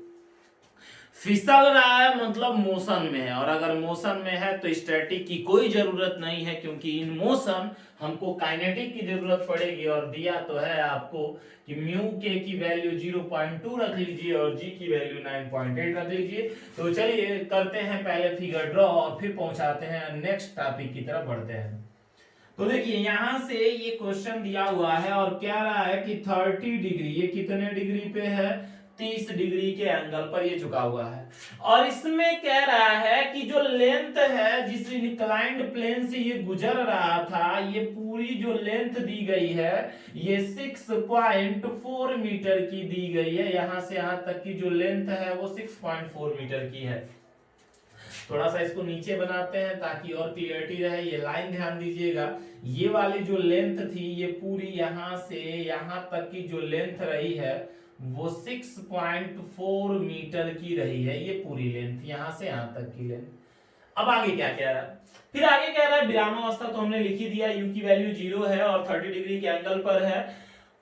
फिसल रहा है मतलब मोशन में है, और अगर मोशन में है तो स्टैटिक की कोई जरूरत नहीं है, क्योंकि इन मोशन हमको काइनेटिक की जरूरत पड़ेगी। और दिया तो है आपको कि म्यू के की वैल्यू 0.2 रख लीजिए और जी की वैल्यू 9.8 रख लीजिए। तो चलिए करते हैं पहले फिगर ड्रॉ और फिर पहुंचाते हैं नेक्स्ट टॉपिक की तरफ बढ़ते हैं। तो देखिए यहां से ये क्वेश्चन दिया हुआ है और कह रहा है कि 30 डिग्री, ये कितने डिग्री पे है, 30 डिग्री के एंगल पर ये झुका हुआ है। और इसमें कह रहा है कि जो लेंथ है जिस इंक्लाइंड प्लेन से ये गुजर रहा था, ये पूरी जो लेंथ दी गई है ये 6.4 मीटर की दी गई है। यहां से यहां तक की जो लेंथ है वो 6.4 मीटर की है। थोड़ा सा इसको नीचे बनाते हैं ताकि और क्लियरिटी रहे। ये लाइन ध्यान दीजिएगा, ये वाली जो लेंथ थी ये पूरी यहां से यहां तक की जो लेंथ रही है वो 6.4 मीटर की रही है। ये पूरी लेंथ यहां से यहां तक की लेंथ। अब आगे क्या कह रहा है, फिर आगे कह रहा है विरामावस्था तो हमने लिख ही दिया, u की वैल्यू 0 है और 30 डिग्री के एंगल पर है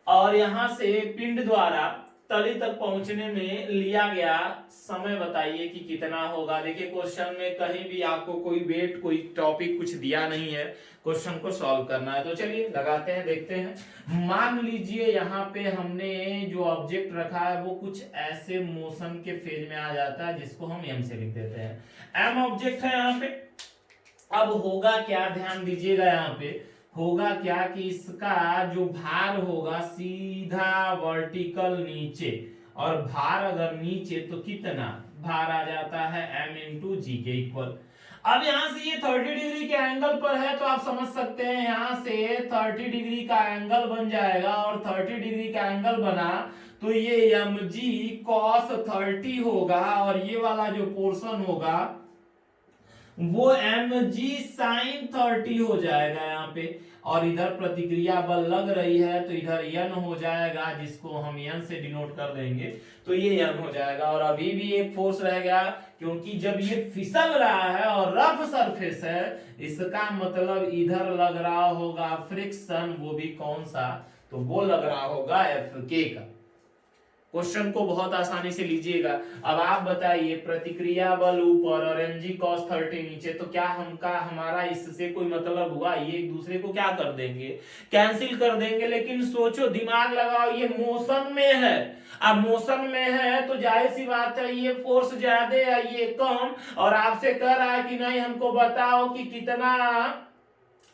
और यहां से पिंड द्वारा तली तक पहुंचने में लिया गया समय बताइए कि कितना होगा। देखिए क्वेश्चन में कहीं भी आपको कोई वेट कोई टॉपिक कुछ दिया नहीं है, क्वेश्चन को सॉल्व करना है। तो चलिए लगाते हैं, देखते हैं। मान लीजिए यहाँ पे हमने जो ऑब्जेक्ट रखा है वो कुछ ऐसे मोशन के फेज में आ जाता है जिसको हम m से लिख देते हैं। m ऑब्जेक्ट है यहाँ पे। अब होगा क्या, ध्यान दीजिएगा, यहाँ पे होगा क्या कि इसका जो भार होगा सीधा वर्टिकल नीचे, और भार अगर नीचे तो कितना भार आ जाता है m इंटू जी के इक्वल। अब यहां से ये 30 डिग्री के एंगल पर है तो आप समझ सकते हैं यहां से 30 डिग्री का एंगल बन जाएगा, और 30 डिग्री का एंगल बना तो ये mg cos 30 होगा और ये वाला जो पोर्शन होगा वो mg sin 30 हो जाएगा यहाँ पे। और इधर प्रतिक्रिया बल लग रही है तो इधर n हो जाएगा, जिसको हम n से डिनोट कर देंगे तो ये n हो जाएगा। और अभी भी एक फोर्स रह गया, क्योंकि जब ये फिसल रहा है और रफ सरफेस है, इसका मतलब इधर लग रहा होगा फ्रिक्शन, वो भी कौन सा, तो वो लग रहा होगा Fk का। क्वेश्चन को बहुत आसानी से लीजिएगा। अब आप बताइए प्रतिक्रिया बल ऊपर और mg cos 30 नीचे, तो क्या हमारा इससे कोई मतलब हुआ? ये एक दूसरे को क्या कर देंगे, कैंसिल कर देंगे। लेकिन सोचो, दिमाग लगाओ, ये मोशन में है। अब मोशन में है तो जाहिर सी बात है ये फोर्स ज्यादा है ये कम, और आपसे कह रहा है कि नहीं हमको बताओ कि कितना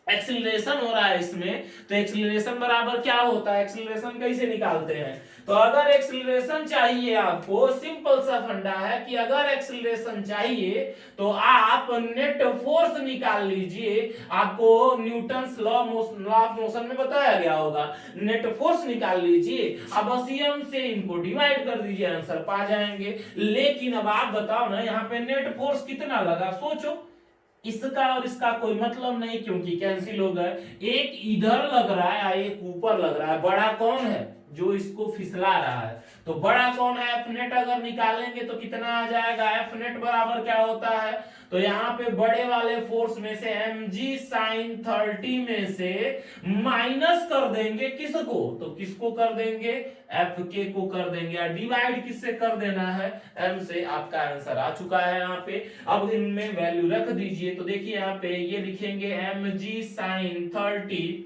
एक्सीलरेशन हो रहा है इसमें, तो एक्सीलरेशन बराबर क्या होता है, एक्सीलरेशन कैसे निकालते हैं? तो अगर एक्सीलरेशन चाहिए आपको, सिंपल सा फंडा है कि अगर एक्सीलरेशन चाहिए तो आप नेट फोर्स निकाल लीजिए। आपको न्यूटन लॉ ऑफ मोशन में बताया गया होगा, नेट फोर्स निकाल लीजिए, अब बस m से इनको डिवाइड कर दीजिए, आंसर पा जाएंगे। लेकिन अब आप बताओ ना, यहाँ पे नेट फोर्स कितना लगा, सोचो। इसका और इसका कोई मतलब नहीं, क्योंकि कैंसिल हो गए। एक इधर लग रहा है, एक ऊपर लग रहा है। बड़ा कौन है जो इसको फिसला रहा है? तो बड़ा कौन है? एफ नेट अगर निकालेंगे तो कितना आ जाएगा? एफ नेट बराबर क्या होता है? तो यहाँ पे बड़े वाले फोर्स में से mg sin 30 में से माइनस कर देंगे किसको? तो किसको कर देंगे? एफ के को कर देंगे। डिवाइड किससे कर देना है? m से। आपका आंसर आ चुका है यहाँ पे। अब इनमें वैल्यू रख दीजिए। तो देखिए यहाँ पे ये लिखेंगे mg sin 30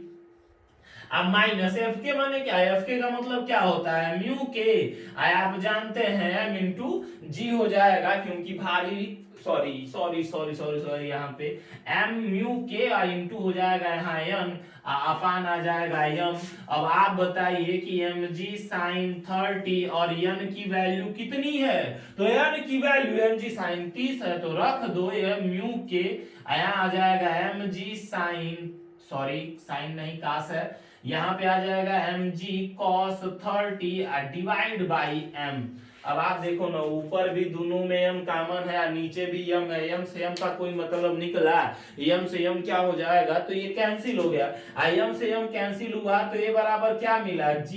अब माइनस एफ के माने क्या है? एफ के का मतलब क्या होता है? म्यू के। आप जानते हैं एम इंटू जी हो जाएगा, क्योंकि भारी sorry sorry sorry sorry sorry यहाँ पे एम म्यू के इंटू हो जाएगा यहाँ एन अपान आ जाएगा एम। अब आप बताइए कि एम जी साइन 30 और एन की वैल्यू कितनी है? तो एन की वैल्यू एम जी साइन 30 है, तो रख दो एम म्यू के, यहाँ आ जाएगा M G sine sorry sine नहीं कास है, यहाँ पे आ जाएगा mg cos 30 divide by m। अब आप देखो ना, ऊपर भी दोनों में m कॉमन है, नीचे भी m है, m से m का कोई मतलब निकला, m से m क्या हो जाएगा? तो ये कैंसिल हो गया। m से m कैंसिल हुआ तो ये बराबर क्या मिला? g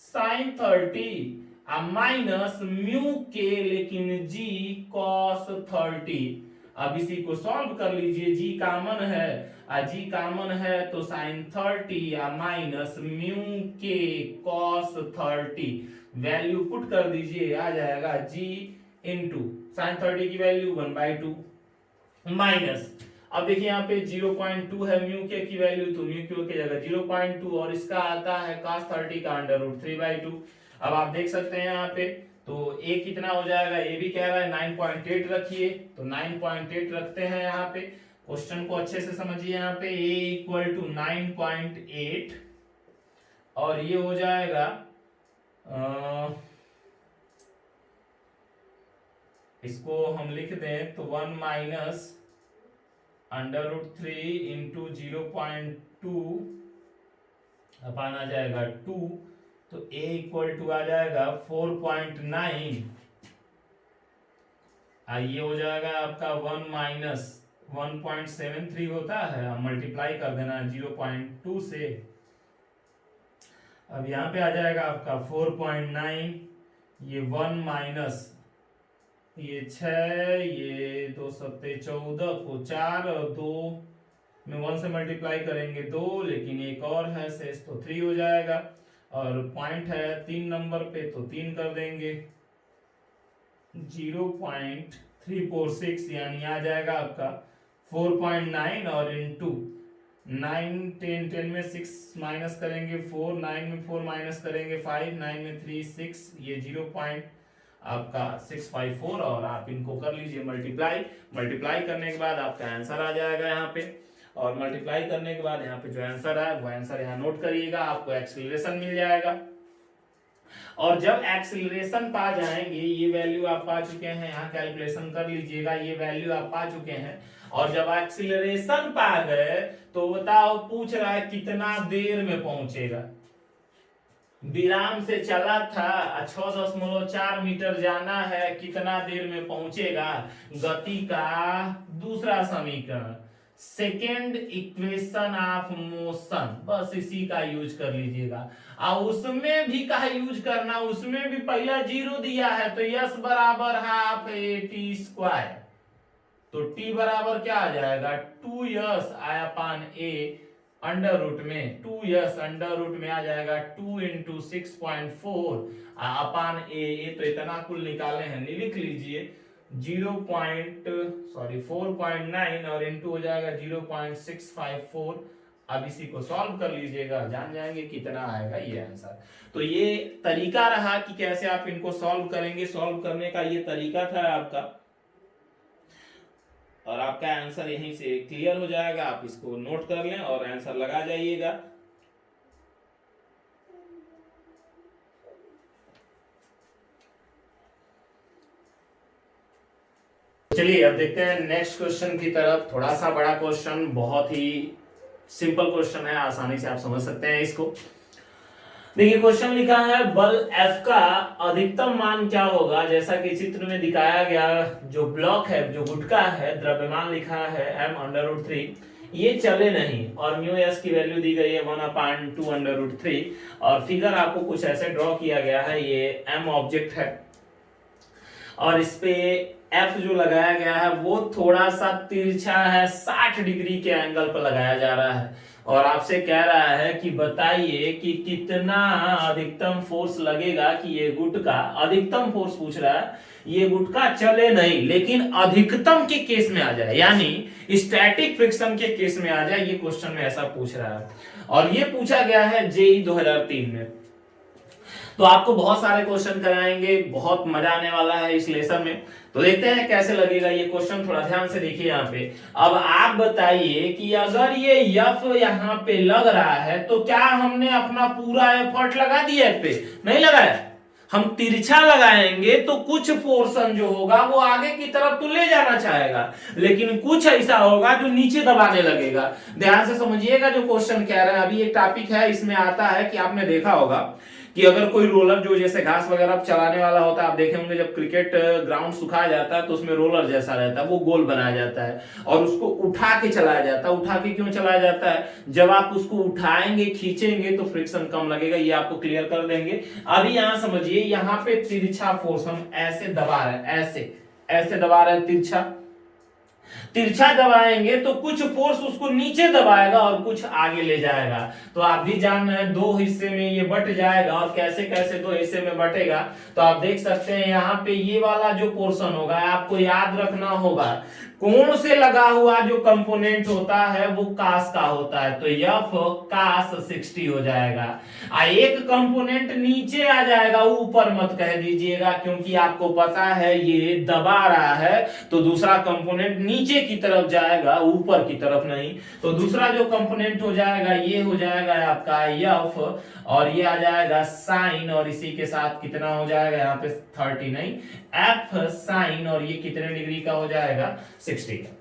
sin 30 माइनस म्यू के, लेकिन g cos 30। अब इसी को सॉल्व कर लीजिए, g कॉमन है, जी कॉमन है तो साइन 30 माइनस म्यू के कॉस 30 वैल्यू पुट कर दीजिए, आ जाएगा जी इंटू साइन 30 की वैल्यू 1/2 माइनस। अब देखिए यहाँ पे 0.2 है म्यू के की वैल्यू, तो म्यू के की जगह 0.2 और इसका आता है cos 30 का √3/2। अब आप देख सकते हैं यहाँ पे, तो ए कितना हो जाएगा? ए भी कह रहा है 9.8 रखिए, तो 9.8 रखते हैं यहाँ पे। क्वेश्चन को अच्छे से समझिए, यहाँ पे a इक्वल टू 9.8 और ये हो जाएगा इसको हम लिख दें तो 1 माइनस √3 इंटू 0.2 अपान आ जाएगा 2, तो a इक्वल टू आ जाएगा 4.9। ये हो जाएगा आपका 1 माइनस 1.73 होता है, मल्टीप्लाई कर देना 0.2 से। अब यहाँ पे आ जाएगा आपका 4.9, ये 1 माइनस ये 6, ये 2 सत्ते 14 को 4 और 2 में 1 से मल्टीप्लाई करेंगे 2, लेकिन एक और है शेष तो 3 हो जाएगा, और पॉइंट है 3 नंबर पे तो 3 कर देंगे 0.346, यानी आ जाएगा आपका 4.9 और इंटू 9 10 10 में 6 माइनस करेंगे 4, 9 में 4 माइनस करेंगे 5, 9 में 3 6, ये 0.654 और आप इनको कर लीजिए मल्टीप्लाई करने के बाद आपका आंसर आ जाएगा यहाँ पे। और मल्टीप्लाई करने के बाद यहाँ पे जो आंसर है वो आंसर यहाँ नोट करिएगा, आपको एक्सीलरेशन मिल जाएगा। और जब एक्सीलरेशन पा जाएंगे, ये वैल्यू आप पा चुके हैं, यहाँ कैलकुलेशन कर लीजिएगा, ये वैल्यू आप पा चुके हैं। और जब एक्सीलरेशन पा गए तो बताओ, पूछ रहा है कितना देर में पहुंचेगा। विराम से चला था 6.4 मीटर जाना है, कितना देर में पहुंचेगा? गति का दूसरा समीकरण, सेकेंड इक्वेशन ऑफ मोशन, बस इसी का यूज कर लीजिएगा। और उसमें भी का यूज करना, उसमें भी पहला 0 दिया है, तो यस बराबर हाफ ए टी स्क्वायर, तो टी बराबर क्या आ जाएगा? 2s upon A under root में 2s अंडर रूट में आ जाएगा 2 इंटू 6.4 अपान ए, तो इतना कुल निकाले हैं, लिख लीजिए 4.9 और इंटू हो जाएगा 0.654। अब इसी को सॉल्व कर लीजिएगा, जान जाएंगे कितना आएगा ये आंसर। तो ये तरीका रहा कि कैसे आप इनको सॉल्व करेंगे। सॉल्व करने का ये तरीका था आपका। और आपका आंसर यहीं से क्लियर हो जाएगा। आप इसको नोट कर लें और आंसर लगा जाइएगा। चलिए अब देखते हैं नेक्स्ट क्वेश्चन की तरफ। थोड़ा सा बड़ा क्वेश्चन, बहुत ही सिंपल क्वेश्चन है, आसानी से आप समझ सकते हैं इसको। देखिए क्वेश्चन लिखा है बल F का अधिकतम मान क्या होगा, जैसा कि चित्र में दिखाया गया। जो ब्लॉक है, जो गुटका है, द्रव्यमान लिखा है m√3, ये चले नहीं और म्यू एस की वैल्यू दी गई है 1/2√3 और फिगर आपको कुछ ऐसे ड्रॉ किया गया है। ये m ऑब्जेक्ट है और इस पे F जो लगाया गया है वो थोड़ा सा तिरछा है, 60 डिग्री के एंगल पर लगाया जा रहा है और आपसे कह रहा है कि बताइए कि कितना अधिकतम फोर्स लगेगा कि ये गुटका, अधिकतम फोर्स पूछ रहा है, ये गुटका चले नहीं लेकिन अधिकतम के केस में आ जाए, यानी स्टैटिक फ्रिक्शन के केस में आ जाए। ये क्वेश्चन में ऐसा पूछ रहा है और ये पूछा गया है जेई 2003 में। तो आपको बहुत सारे क्वेश्चन कराएंगे, बहुत मजा आने वाला है इस लेसन में। तो देखते हैं कैसे लगेगा ये क्वेश्चन, थोड़ा ध्यान से देखिए यहाँ पे। अब आप बताइए कि अगर ये एफ यहाँ पे लग रहा है तो क्या हमने अपना पूरा एफर्ट लगा दिया है पे? नहीं लगाया। हम तिरछा लगाएंगे तो कुछ पोर्शन जो होगा वो आगे की तरफ तो ले जाना चाहेगा, लेकिन कुछ ऐसा होगा जो नीचे दबाने लगेगा। ध्यान से समझिएगा जो क्वेश्चन कह रहा है। अभी एक टॉपिक है, इसमें आता है कि आपने देखा होगा कि अगर कोई रोलर जो जैसे घास वगैरह चलाने वाला होता है, आप देखे होंगे जब क्रिकेट ग्राउंड सुखाया जाता है तो उसमें रोलर जैसा रहता है, वो गोल बनाया जाता है और उसको उठा के चलाया जाता है। उठा के क्यों चलाया जाता है? जब आप उसको उठाएंगे, खींचेंगे तो फ्रिक्शन कम लगेगा। ये आपको क्लियर कर देंगे। अभी यहां समझिए, यहाँ पे तिरछा फोर्स हम ऐसे दबा रहे हैं, ऐसे ऐसे दबा रहे हैं, तिरछा तिरछा दबाएंगे तो कुछ फोर्स उसको नीचे दबाएगा और कुछ आगे ले जाएगा। तो आप भी जान रहे हैं दो हिस्से में ये बट जाएगा और कैसे कैसे दो हिस्से में बटेगा। तो आप देख सकते हैं यहाँ पे ये वाला जो पोर्शन होगा आपको याद रखना होगा, कोण से लगा हुआ जो कंपोनेंट होता है वो कास का होता है, तो एफ कास 60 हो जाएगा। एक कंपोनेंट नीचे आ जाएगा, ऊपर मत कह दीजिएगा क्योंकि आपको पता है ये दबा रहा है, तो दूसरा कंपोनेंट नीचे की तरफ जाएगा, ऊपर की तरफ नहीं। तो दूसरा जो कंपोनेंट हो जाएगा ये हो जाएगा आपका एफ और ये आ जाएगा साइन, और इसी के साथ कितना हो जाएगा यहाँ पे 30 नहीं, एफ साइन, और ये कितने डिग्री का हो जाएगा 60 का।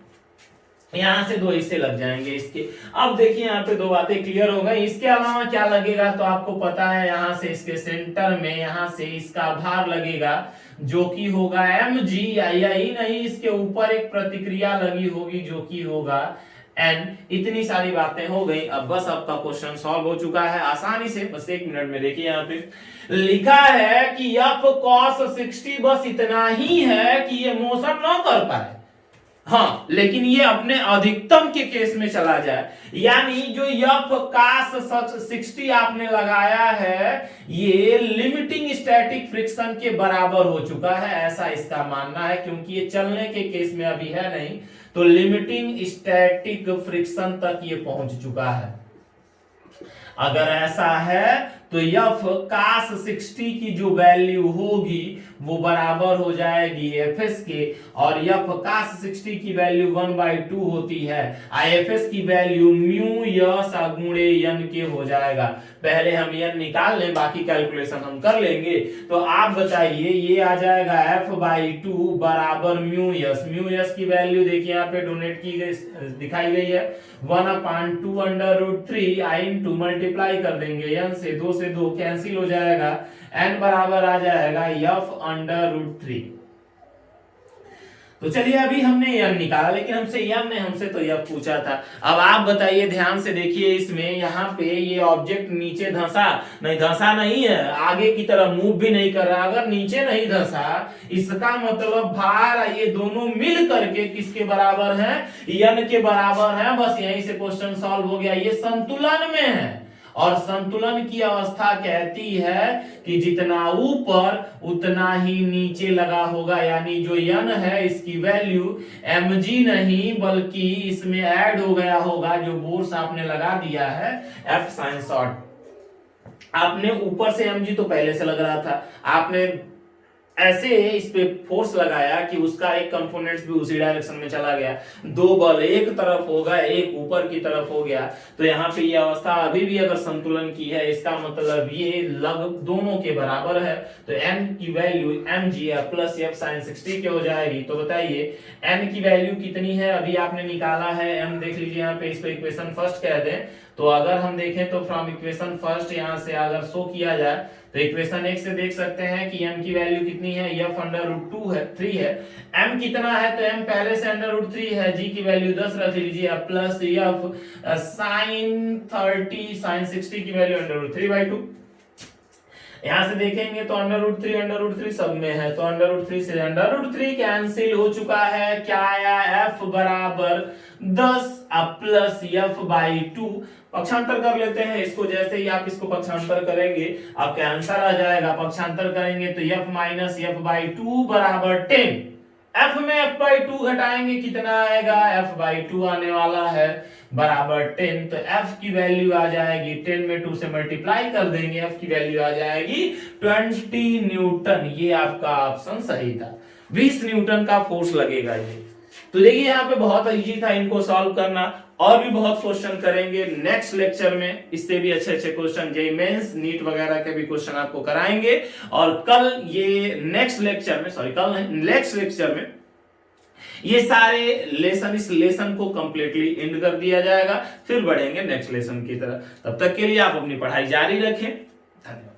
यहां से दो हिस्से लग जाएंगे इसके। अब देखिए यहाँ पे दो बातें क्लियर हो गई। इसके अलावा क्या लगेगा तो आपको पता है, यहां से इसके सेंटर में यहां से इसका भार लगेगा जो कि होगा mg, यही नहीं इसके ऊपर एक प्रतिक्रिया लगी होगी जो कि होगा n। इतनी सारी बातें हो गई। अब बस आपका क्वेश्चन सॉल्व हो चुका है आसानी से, बस 1 मिनट में। देखिए यहाँ पे लिखा है कि f cos 60 बस इतना ही है कि ये मोशन ना कर पाए, हाँ, लेकिन ये अपने अधिकतम के केस में चला जाए, यानी जो f cos 60 आपने लगाया है ये लिमिटिंग स्टैटिक फ्रिक्शन के बराबर हो चुका है, ऐसा इसका मानना है। क्योंकि ये चलने के केस में अभी है नहीं, तो लिमिटिंग स्टैटिक फ्रिक्शन तक ये पहुंच चुका है। अगर ऐसा है तो f cos 60 की जो वैल्यू होगी वो बराबर हो जाएगी fs के, और f cos 60 की वैल्यू 1/2 होती है, fs की वैल्यू म्यू यस गुणे n के हो जाएगा। पहले हम n निकाल लें, बाकी कैलकुलेशन हम कर लेंगे। तो आप बताइए, ये आ जाएगा f/2 बराबर म्यू यस की वैल्यू देखिए यहाँ पे डोनेट की गई, दिखाई गई है 1/2√3 i इंटू मल्टीप्लाई कर देंगे n से, 2 से 2 कैंसिल हो जाएगा, n बराबर आ जाएगा f/√3। तो चलिए अभी हमने n निकाला, लेकिन हमसे n ने हमसे तो f पूछा था। अब आप बताइए, ध्यान से देखिए, इसमें यहाँ पे ये ऑब्जेक्ट नीचे धंसा नहीं है, आगे की तरफ मूव भी नहीं कर रहा। अगर नीचे नहीं धंसा इसका मतलब भार ये दोनों मिल करके किसके बराबर है? n के बराबर है। बस यहीं से क्वेश्चन सॉल्व हो गया। ये संतुलन में है और संतुलन की अवस्था कहती है कि जितना ऊपर उतना ही नीचे लगा होगा, यानी जो n है इसकी वैल्यू mg नहीं बल्कि इसमें ऐड हो गया होगा जो फोर्स आपने लगा दिया है f sin शॉर्ट। आपने ऊपर से mg तो पहले से लग रहा था, आपने ऐसे इस पे फोर्स लगाया कि उसका एक कंपोनेंट्स भी उसी डायरेक्शन में चला गया, दो बल एक तरफ हो गए एक ऊपर की तरफ हो गया, तो यहाँ पे ये अवस्था अभी भी अगर संतुलन की है, इसका मतलब ये लग दोनों के बराबर है, तो n की value mgf plus f sin 60 के हो जाएगी। तो बताइए n की वैल्यू कितनी है, अभी आपने निकाला है m, देख लीजिए यहाँ पे, इसको इक्वेशन फर्स्ट कह दें, तो अगर हम देखें तो फ्रॉम इक्वेशन फर्स्ट यहाँ से अगर शो किया जाए तो इक्वेशन 1 से देख सकते हैं कि m की वैल्यू कितनी है, f अंडर रूट 2 है 3 है, m कितना है तो m पहले से अंडर रूट 3 है, g की वैल्यू 10 रख लीजिए, प्लस f sin 30 sin 60 की वैल्यू अंडर रूट 3/2। यहां से देखेंगे तो अंडर रूट 3 सब में है, तो अंडर रूट 3 से अंडर रूट 3 कैंसिल हो चुका है, क्या आया f बराबर 10 प्लस f/2। पक्षांतर कर लेते हैं इसको, जैसे ही आप इसको पक्षांतर करेंगे आपका आंसर आ जाएगा, पक्षांतर करेंगे तो f माइनस f/2 बराबर 10, f में f/2 घटाएंगे कितना आएगा, f/2 आने वाला है बराबर 10, तो f की वैल्यू आ जाएगी 10 में 2 से मल्टीप्लाई कर देंगे, f की वैल्यू आ जाएगी 20 न्यूटन। ये आपका ऑप्शन सही था, 20 न्यूटन का फोर्स लगेगा ये। तो देखिए यहाँ पे बहुत इजी था इनको सॉल्व करना, और भी बहुत क्वेश्चन करेंगे नेक्स्ट लेक्चर में, इससे भी अच्छे अच्छे क्वेश्चन, जेईई मेंस नीट वगैरह के भी क्वेश्चन आपको कराएंगे। और कल ये नेक्स्ट लेक्चर में, सॉरी कल नहीं नेक्स्ट लेक्चर में ये सारे लेसन, इस लेसन को कंप्लीटली एंड कर दिया जाएगा, फिर बढ़ेंगे नेक्स्ट लेसन की तरफ। तब तक के लिए आप अपनी पढ़ाई जारी रखें। धन्यवाद।